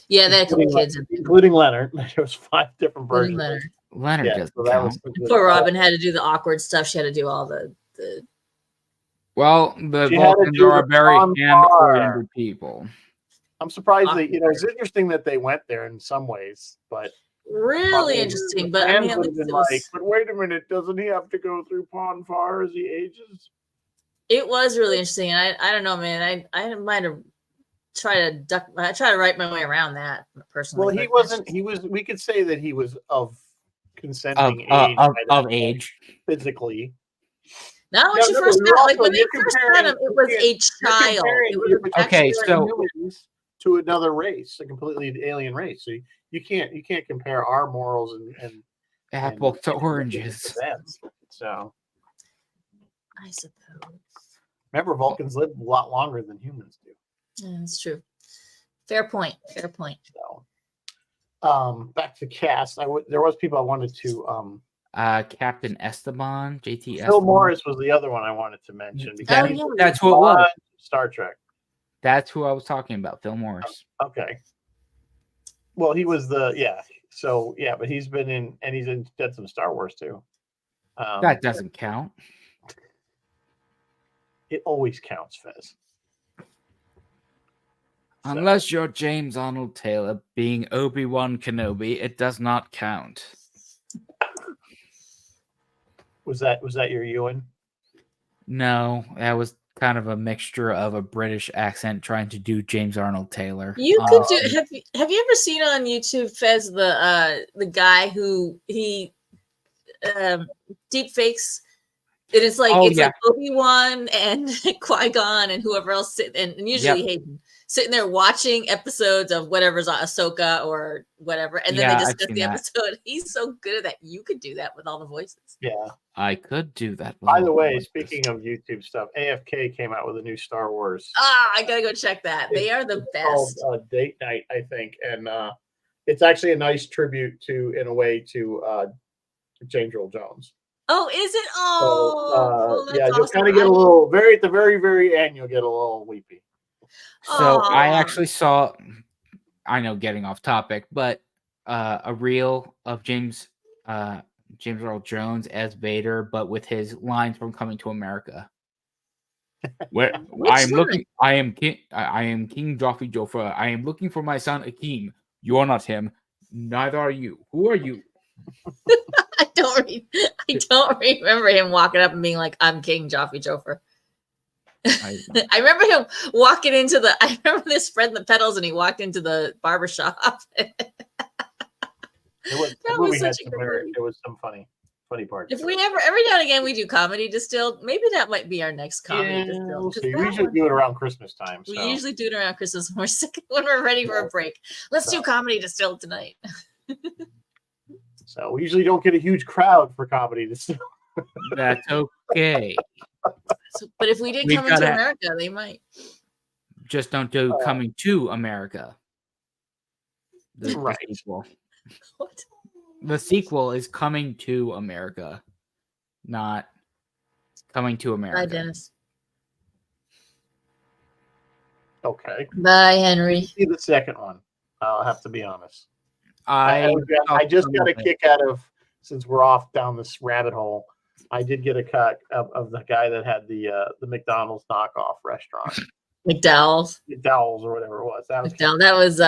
Yeah, they had a couple kids, including Leonard. There was 5 different versions. Leonard doesn't count. Poor Robin had to do the awkward stuff. She had to do all the. Well, the Vulcans are very hand-oriented people. I'm surprised it's interesting that they went there in some ways, but really interesting. But I mean, but wait a minute, doesn't he have to go through Pon Farr as he ages? It was really interesting. I don't know, man. I might have tried to write my way around that personally. Well, he wasn't. He was. We could say that he was of consenting age physically. Not when she first got, like when they first met him, it was a child. Okay, so to another race, a completely alien race. So you can't compare our morals and apples to oranges. So I suppose. Remember, Vulcans live a lot longer than humans do. Yeah, that's true. Fair point. So, back to cast. There was people I wanted to Captain Esteban, JT Phil Esteban. Morris was the other one I wanted to mention because That- he's that's who it was. Star Trek. That's who I was talking about, Phil Morris. Okay. Well, he was So yeah, but he's been in, and did some Star Wars too. That doesn't count. It always counts, Fez. Unless you're James Arnold Taylor being Obi-Wan Kenobi, it does not count. Was that your Ewan? No, that was kind of a mixture of a British accent trying to do James Arnold Taylor. You could do. Have you ever seen on YouTube, Fez, the guy who he deep fakes? And it's like like Obi-Wan and Qui-Gon and whoever else and usually Hayden sitting there watching episodes of whatever's on Ahsoka or whatever, and then they discuss the episode. He's so good at that. You could do that with all the voices. Yeah, I could do that. By the way, speaking of YouTube stuff, AFK came out with a new Star Wars. I gotta go check that. They are the best. Called Date Night, I think, and it's actually a nice tribute in a way to James Earl Jones. Oh, is it? Oh, so, yeah, you'll kind of get a little at the very, very end. You'll get a little weepy. So I actually saw. I know, getting off topic, but a reel of James Earl Jones as Vader, but with his lines from Coming to America. Where I am King Joffrey Jofra. I am looking for my son Akeem. You're not him. Neither are you. Who are you? I don't remember him walking up and being like, "I'm King Joffrey Jofra." I remember him walking into I remember this spreading the petals, and he walked into the barbershop. It was some funny parts. If we every now and again we do Comedy Distilled, maybe that might be our next Comedy Distilled. We'll see. We usually do it around Christmas time. We usually do it around Christmas when we're ready for a break. Let's do Comedy Distilled tonight. So we usually don't get a huge crowd for Comedy Distilled. That's okay. But if we did Coming to America, they might. Just don't do Coming to America. The sequel. What? The sequel is Coming to America, not Coming to America. Bye, Dennis. Okay. Bye, Henry. See the second one. I'll have to be honest. I just got a kick out of, since we're off down this rabbit hole, I did get a cut of the guy that had the McDonald's knockoff restaurant. McDowell's or whatever it was. That was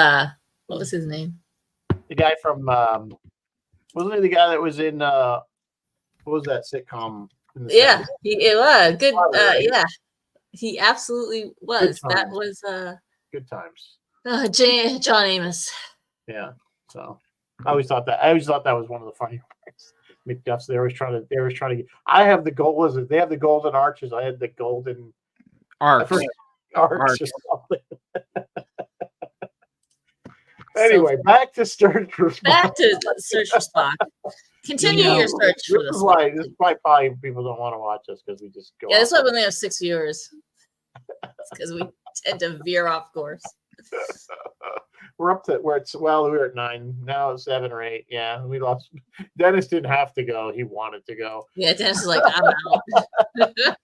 what was his name? The guy from wasn't he the guy that was in what was that sitcom? It was good. Yeah, he absolutely was. That was Good Times. John Amos. Yeah. So I always thought that was one of the funny parts. McDuff's. They always trying to get. I have the gold. Was it? They have the golden arches. I had the golden arcs. Or something. Anyway, back to Search for Spock. Back to Search for Spock. Continue your search for this. This is why probably people don't want to watch us, because we just go. Yeah, that's why we only have 6 viewers. It's because we tend to veer off course. We're up to we were at 9, now 7 or 8. Yeah, we lost. Dennis didn't have to go; he wanted to go. Yeah, Dennis is like, I'm out.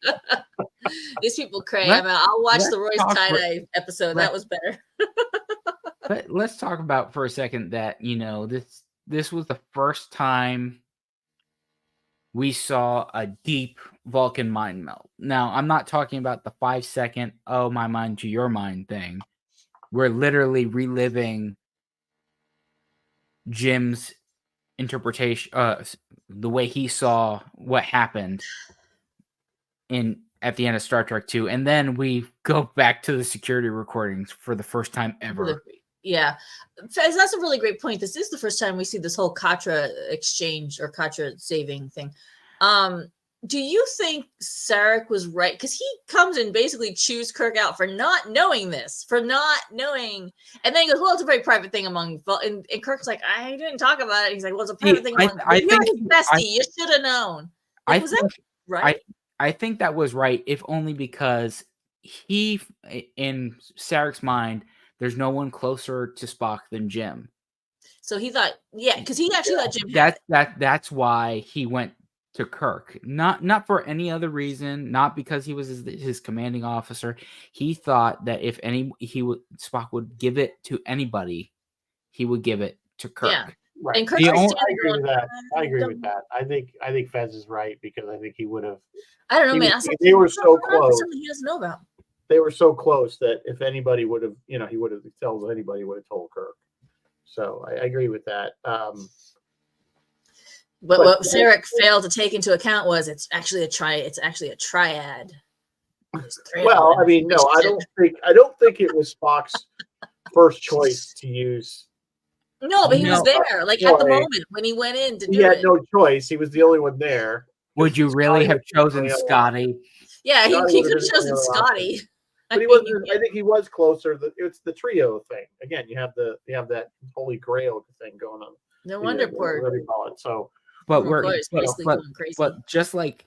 These people cray. I'm out. I'll watch the Royce tie-dye episode. That was better. But let's talk about for a second that this was the first time we saw a deep Vulcan mind melt. Now, I'm not talking about the 5-second "oh, my mind to your mind" thing. We're literally reliving Jim's interpretation, the way he saw what happened at the end of Star Trek 2, and then we go back to the security recordings for the first time ever. Yeah, that's a really great point. This is the first time we see this whole Katra exchange or Katra saving thing. Do you think Sarek was right? Because he comes and basically chews Kirk out for not knowing this, and then he goes, "Well, it's a very private thing among." And Kirk's like, "I didn't talk about it." He's like, "Well, it's a private thing among." You're his bestie. You should have known. Was that right? I think that was right, if only because he, in Sarek's mind, there's no one closer to Spock than Jim. So he thought, because he actually let Jim have it. That's why he went to Kirk. Not for any other reason. Not because he was his commanding officer. He thought that if Spock would give it to anybody, he would give it to Kirk. Yeah. Right. And Kirk I agree with that. I agree with that. I think Fez is right because I think he would have. I don't know, man. They were so close. Something he doesn't know about. They were so close that if anybody would have, he would have told anybody would have told Kirk. So I agree with that. But what Sarek failed to take into account was it's actually a triad. Well, I mean, no, I don't think it was Spock's first choice to use. No, but he was there, like at the moment when he went in to do it. He had no choice. He was the only one there. Would you really have chosen Scotty? Yeah, he could have chosen Scotty. But he wasn't. I think he was closer. It's the trio thing. Again, you have that holy grail thing going on. No wonder poor. Whatever you call it. So, but just like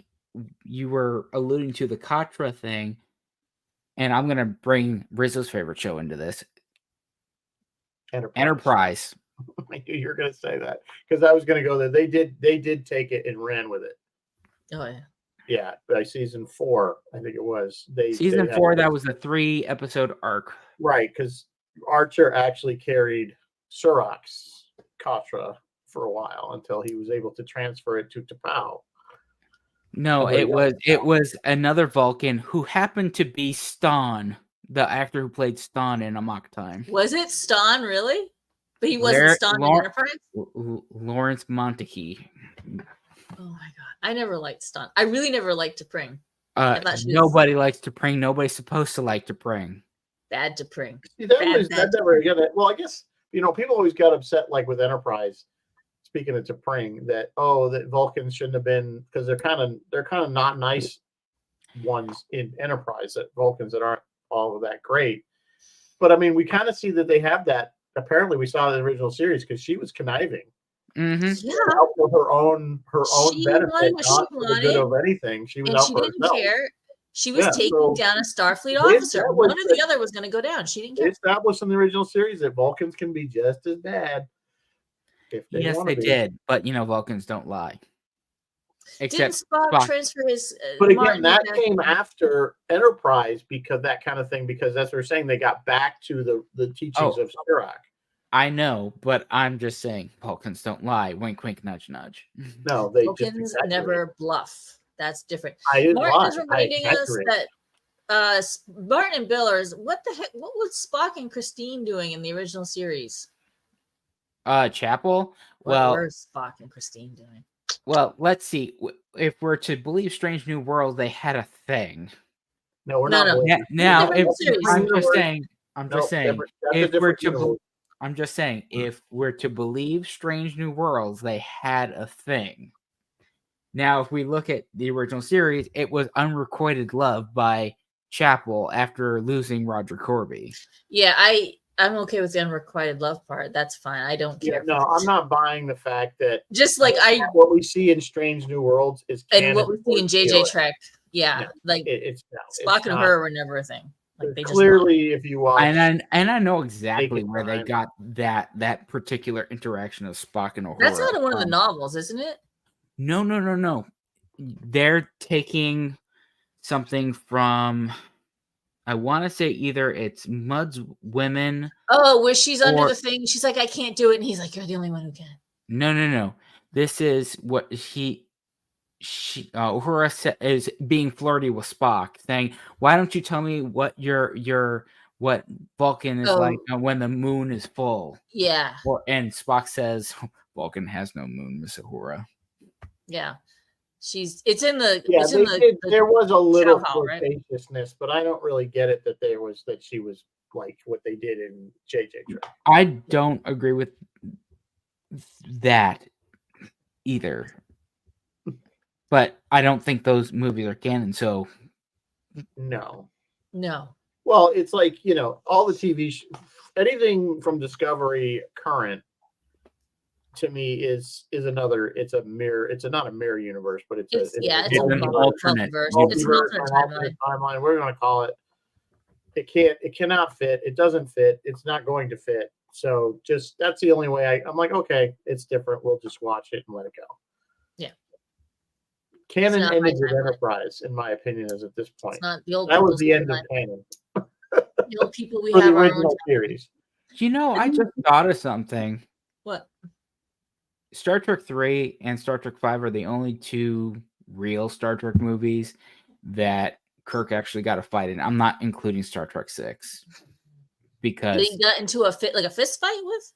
you were alluding to the Katra thing, and I'm gonna bring Rizzo's favorite show into this. Enterprise. I knew you were going to say that because I was going to go there. They did take it and ran with it. Oh yeah. Yeah, by season 4, I think it was. Season 4, that was a 3-episode arc. Right, because Archer actually carried Surak's Katra for a while until he was able to transfer it to T'Pau. No, it was another Vulcan who happened to be Stan, the actor who played Stan in Amok Time. Was it Stan, really? But he wasn't Stan in Enterprise? Lawrence Montague. Oh my god. I never liked Stan. I really never liked T'Pring. Nobody likes T'Pring. Nobody's supposed to like T'Pring. Bad T'Pring. See, well, I guess, people always got upset, like with Enterprise, speaking of T'Pring, that Vulcans shouldn't have been, because they're kind of not nice ones in Enterprise, that Vulcans that aren't all of that great. But I mean, we kind of see that they have that. Apparently, we saw in the original series because she was conniving. Mm-hmm. Yeah, for her own benefit, not for the good of anything. She was out for herself. Didn't care. She was taking down a Starfleet officer. One or the other was going to go down. She didn't care. They established in the original series that Vulcans can be just as bad. Yes, they did, but Vulcans don't lie. Except didn't Spock transfer his? But again, that came after Enterprise because that kind of thing. Because that's what we're saying. They got back to the teachings of Surak. I know, but I'm just saying Vulcans don't lie. Wink, wink, nudge, nudge. No, they Vulcans never bluff. That's different. Martin is reminding us that Martin and Bill are. What the heck? What was Spock and Christine doing in the original series? Chapel. What were Spock and Christine doing? Well, let's see. If we're to believe Strange New Worlds, they had a thing. No, we're not. Now, I'm just saying. If we're to believe Strange New Worlds, they had a thing. Now, if we look at the original series, it was unrequited love by Chapel after losing Roger Corby. Yeah, I'm okay with the unrequited love part. That's fine. I don't care. Yeah, no, I'm not buying the fact that what we see in Strange New Worlds is and what we see in JJ Trek. Yeah, like Spock and her were never a thing. Like they clearly, if you watch, and I know exactly where they got that particular interaction of Spock and Uhura. That's out of one of the novels, isn't it? No. They're taking something from. I want to say either it's Mudd's Women. Oh, where she's under the thing. She's like, I can't do it, and he's like, you're the only one who can. No. This is what Uhura is being flirty with Spock, saying, "Why don't you tell me what what Vulcan is like when the moon is full?" Yeah. And Spock says, "Vulcan has no moon, Miss Uhura." Yeah, it's in the. There was a little flirtatiousness, but I don't really get it that she was like what they did in JJ Trek. I don't agree with that either. But I don't think those movies are canon, so... No. Well, it's like, all the TV... anything from Discovery current, to me, is another... It's a mirror... It's not a mirror universe, but it's an alternate timeline. We're going to call it. It cannot fit. It doesn't fit. It's not going to fit. So just that's the only way I'm like, okay, it's different. We'll just watch it and let it go. Yeah. Canon not my ended with timeline. Enterprise, in my opinion, is at this point. It's not the old That was people's the end of timeline. canon The old people we for the have our own. original series. I just thought of something. What? Star Trek 3 and Star Trek 5 are the only two real Star Trek movies that Kirk actually got a fight in. I'm not including Star Trek 6 because He got into a fist fight with?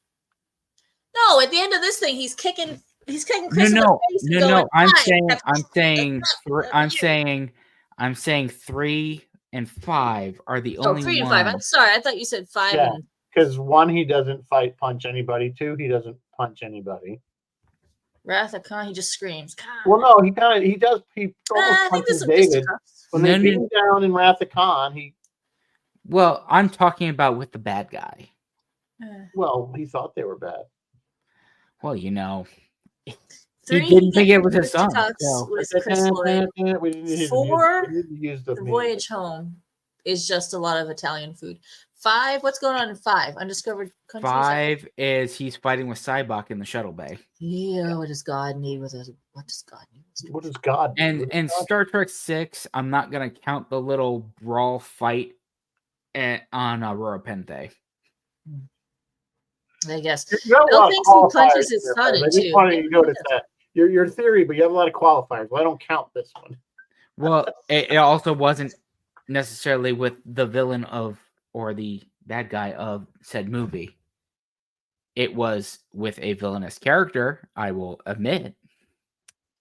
No, at the end of this thing, he's kicking Chris in the face. And going, I'm saying 3 and 5 are the only 3 and 5. I'm ones. sorry, I thought you said 5 Yeah. and Because 1, he doesn't punch anybody. 2, he doesn't punch anybody. Wrath of Khan, he just screams. Well, no, he does. He almost I think this punches is David. When they beat him down in Wrath of Khan, Well, I'm talking about with the bad guy. Well, he thought they were bad. He 3, didn't think it was his son. With Chris Lloyd. 4, the voyage home is just a lot of Italian food. 5, what's going on in 5? Undiscovered countries. 5 is he's fighting with Cybok in the shuttle bay. Yeah, what does God need with us? What does God need? What does God need? And Star Trek 6, I'm not gonna count the little brawl fight on Aurora Pente. I guess. Bill thinks he punches his son in I just too. wanted to notice that. Your theory, but you have a lot of qualifiers. Well, I don't count this one. Well, it also wasn't necessarily with the villain or the bad guy of said movie. It was with a villainous character, I will admit,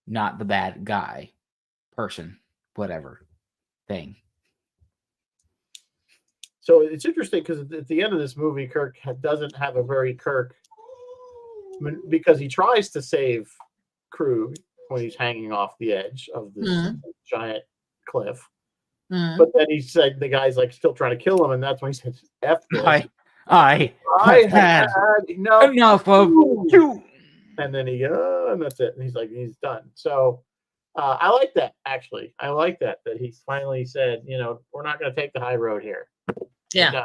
not the bad guy, person, whatever thing. So it's interesting because at the end of this movie, Kirk doesn't have a very Kirk, because he tries to save crew when he's hanging off the edge of this giant cliff. But then he said the guy's like still trying to kill him, and that's when he says, "F this." I had enough of you. And then and that's it. And he's done. So I like that, actually. I like that he finally said, we're not going to take the high road here. Yeah.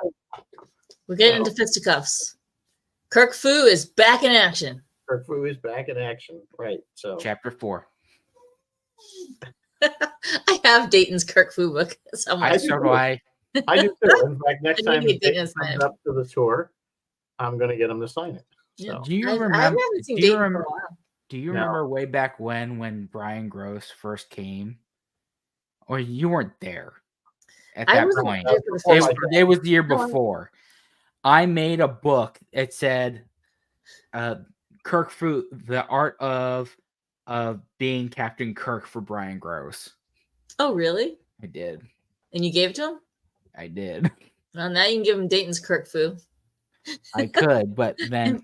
We're getting into fisticuffs. Kirk Fu is back in action. Kirk Fu is back in action. Right. So Chapter 4. I have Dayton's Kirk Fu book somewhere. I do too. In fact, next time he comes up to the tour, I'm going to get him to sign it. So. Do you remember? I haven't seen Dayton for a while. Do you remember way back when Brian Gross first came? Or you weren't there at that point. It was the year before. I made a book. It said Kirk Fu, the art of being Captain Kirk for Brian Gross. Oh, really? I did. And you gave it to him? I did. Well, now you can give him Dayton's Kirk Fu. I could, but then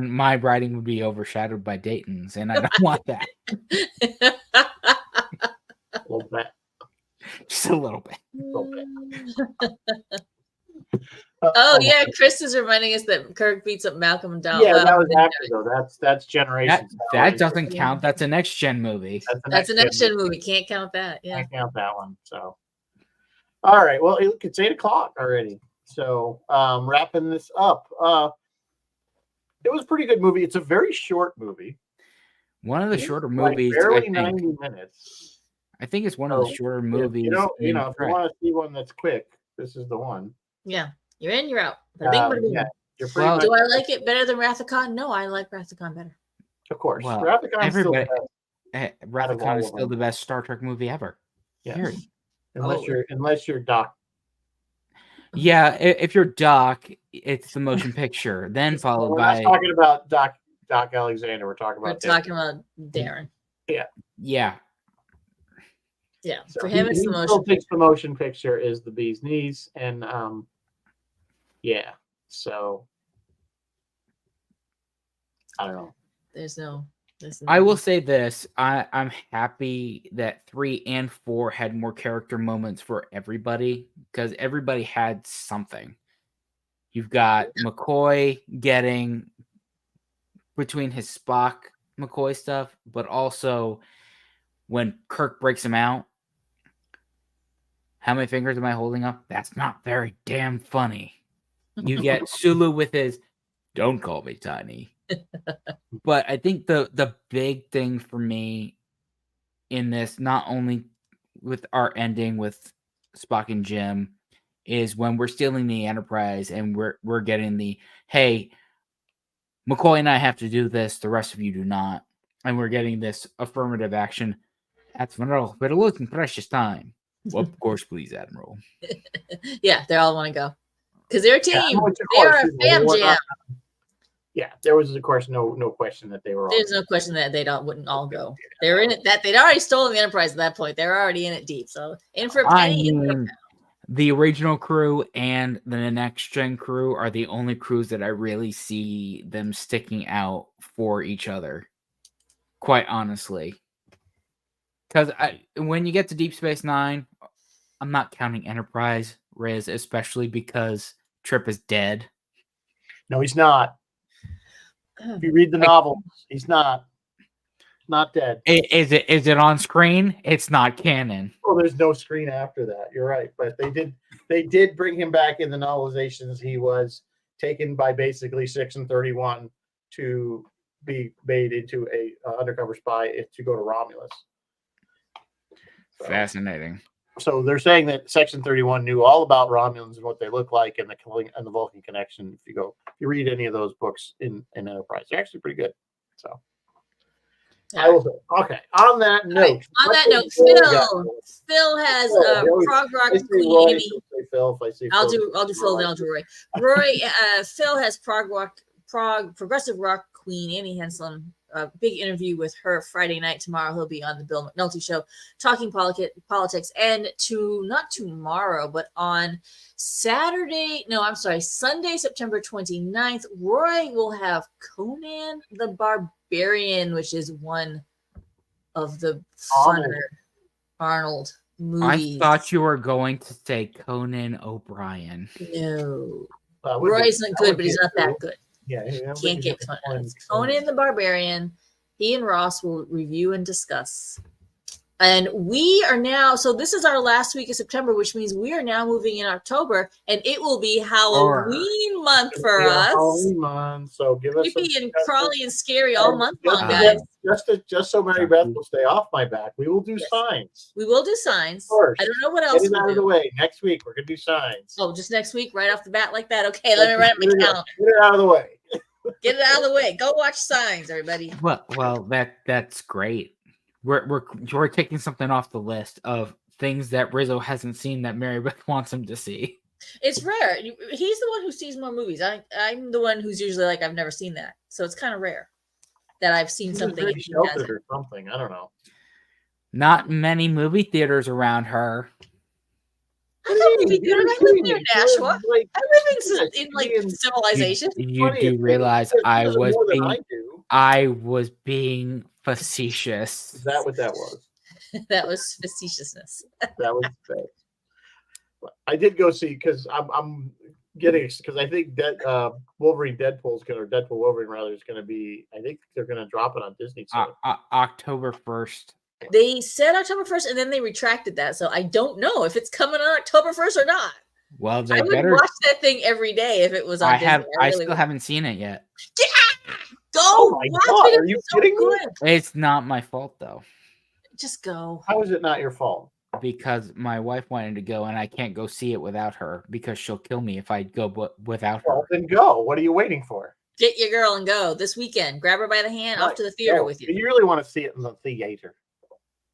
my writing would be overshadowed by Dayton's, and I don't want that. A little bit. Just a little bit. Yeah, Chris is reminding us that Kirk beats up Malcolm Down. Yeah, that was after though. That's Generations. That doesn't count. That's a next gen movie. That's a next gen movie. Can't count that. Yeah, can't count that one. So, all right. Well, it's 8:00 already. So, wrapping this up. It was a pretty good movie. It's a very short movie. One of the shorter movies. Barely 90 minutes. I think it's one of the shorter movies. If you want to see one that's quick, this is the one. Yeah. You're in, you're out. You're do I like it better than Wrath of Khan? No, I like Wrath of Khan better. Of course. Well, Wrath of Khan is still the best Star Trek movie ever. Yeah. Unless you're Doc. Yeah, if you're Doc, it's the motion picture. Then followed by. We're not talking about Doc Alexander. We're talking about Darren. Yeah. Yeah. Yeah. So for him, it's the motion picture. The motion picture is the bee's knees, and yeah. So I don't know. There's no. I will say this. I'm happy that 3 and 4 had more character moments for everybody because everybody had something. You've got McCoy getting between his Spock McCoy stuff, but also when Kirk breaks him out. How many fingers am I holding up? That's not very damn funny. You get Sulu with his Don't call me tiny. But I think the big thing for me in this, not only with our ending with Spock and Jim, is when we're stealing the Enterprise and we're getting the, hey, McCoy and I have to do this, the rest of you do not. And we're getting this affirmative action. Admiral, we're losing precious time. Well, of course, please, Admiral. Yeah, they all want to go. Because they're a team. which, of They're course, a fam jam. Yeah, there was, of course, no question that they were all. There's no question that they wouldn't all go. They're in it. That they'd already stolen the Enterprise at that point. They're already in it deep. So in for a penny. The original crew and the next gen crew are the only crews that I really see them sticking out for each other. Quite honestly, because when you get to Deep Space Nine, I'm not counting Enterprise, Riz, especially because Trip is dead. No, he's not. If you read the novels, he's not dead. Is it on screen? It's not canon. Well, there's no screen after that. You're right, but they did bring him back in the novelizations. He was taken by basically 6 and 31 to be made into a undercover spy to go to Romulus. So, fascinating. So they're saying that Section 31 knew all about Romulans and what they look like and the Vulcan connection. If you read any of those books in Enterprise, they're actually pretty good. So I will say, okay. On that note, Phil has prog rock queen Amy. I'll do Phil, then I'll do Roy. Phil has progressive rock queen Amy Henslin. A big interview with her Friday night. Tomorrow he'll be on the Bill McNulty show talking politics. And not tomorrow, but on Sunday, September 29th, Roy will have Conan the Barbarian, which is one of the funner Arnold movies. I thought you were going to say Conan O'Brien. No. Roy's not good, but he's not that good. Yeah, can't get Conan the Barbarian. He and Ross will review and discuss. And we are now, so this is our last week of September, which means we are now moving in October, and it will be Halloween month for us. Halloween month, so give us creepy and crawly and scary all month long, guys. Just so Mary Beth will stay off my back, we will do signs. We will do signs. First, I don't know what else. Get it out of the way. Next week, we're gonna do signs. Oh, just next week, right off the bat, like that. Okay, let me write my calendar. Get it out of the way. Get it out of the way. Go watch signs, everybody. Well, that's great. We're taking something off the list of things that Rizzo hasn't seen that Mary Beth wants him to see. It's rare. He's the one who sees more movies. I'm the one who's usually like, I've never seen that. So it's kind of rare that I've seen something. Sheltered or something. I don't know. Not many movie theaters around her. I live near Nashua. I live in civilization. You do realize I was being facetious. Is that what that was? That was facetiousness. That was fake. I did go see because I'm getting because I think Wolverine Deadpool Wolverine rather is going to be. I think they're going to drop it on Disney soon. October 1st. They said October 1st, and then they retracted that. So I don't know if it's coming on October 1st or not. Well, I would watch that thing every day if it was on Disney. I still haven't seen it yet. Yeah! Go! Oh my God, are you kidding me? It's not my fault, though. Just go. How is it not your fault? Because my wife wanted to go, and I can't go see it without her because she'll kill me if I go without her. Well, then go. What are you waiting for? Get your girl and go this weekend. Grab her by the hand, off to the theater with you. You really want to see it in the theater.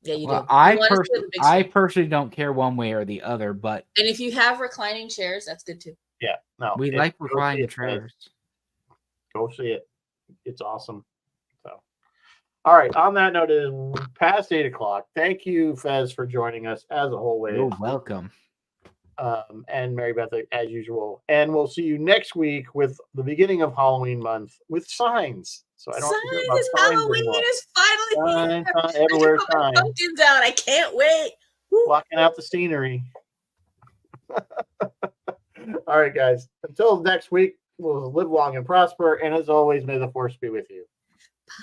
Yeah, you do. I personally don't care one way or the other, but and if you have reclining chairs, that's good too. Yeah, no, we like reclining chairs. Go see it; it's awesome. So, all right. On that note, it is past 8:00. Thank you, Fez, for joining us as always. You're welcome. And Mary Beth, as usual, and we'll see you next week with the beginning of Halloween month with signs. So I don't signs. Halloween is finally here. Everywhere signs. Pumpkins out. I can't wait. Walking out the scenery. All right, guys. Until next week, we'll live long and prosper. And as always, may the force be with you. Bye.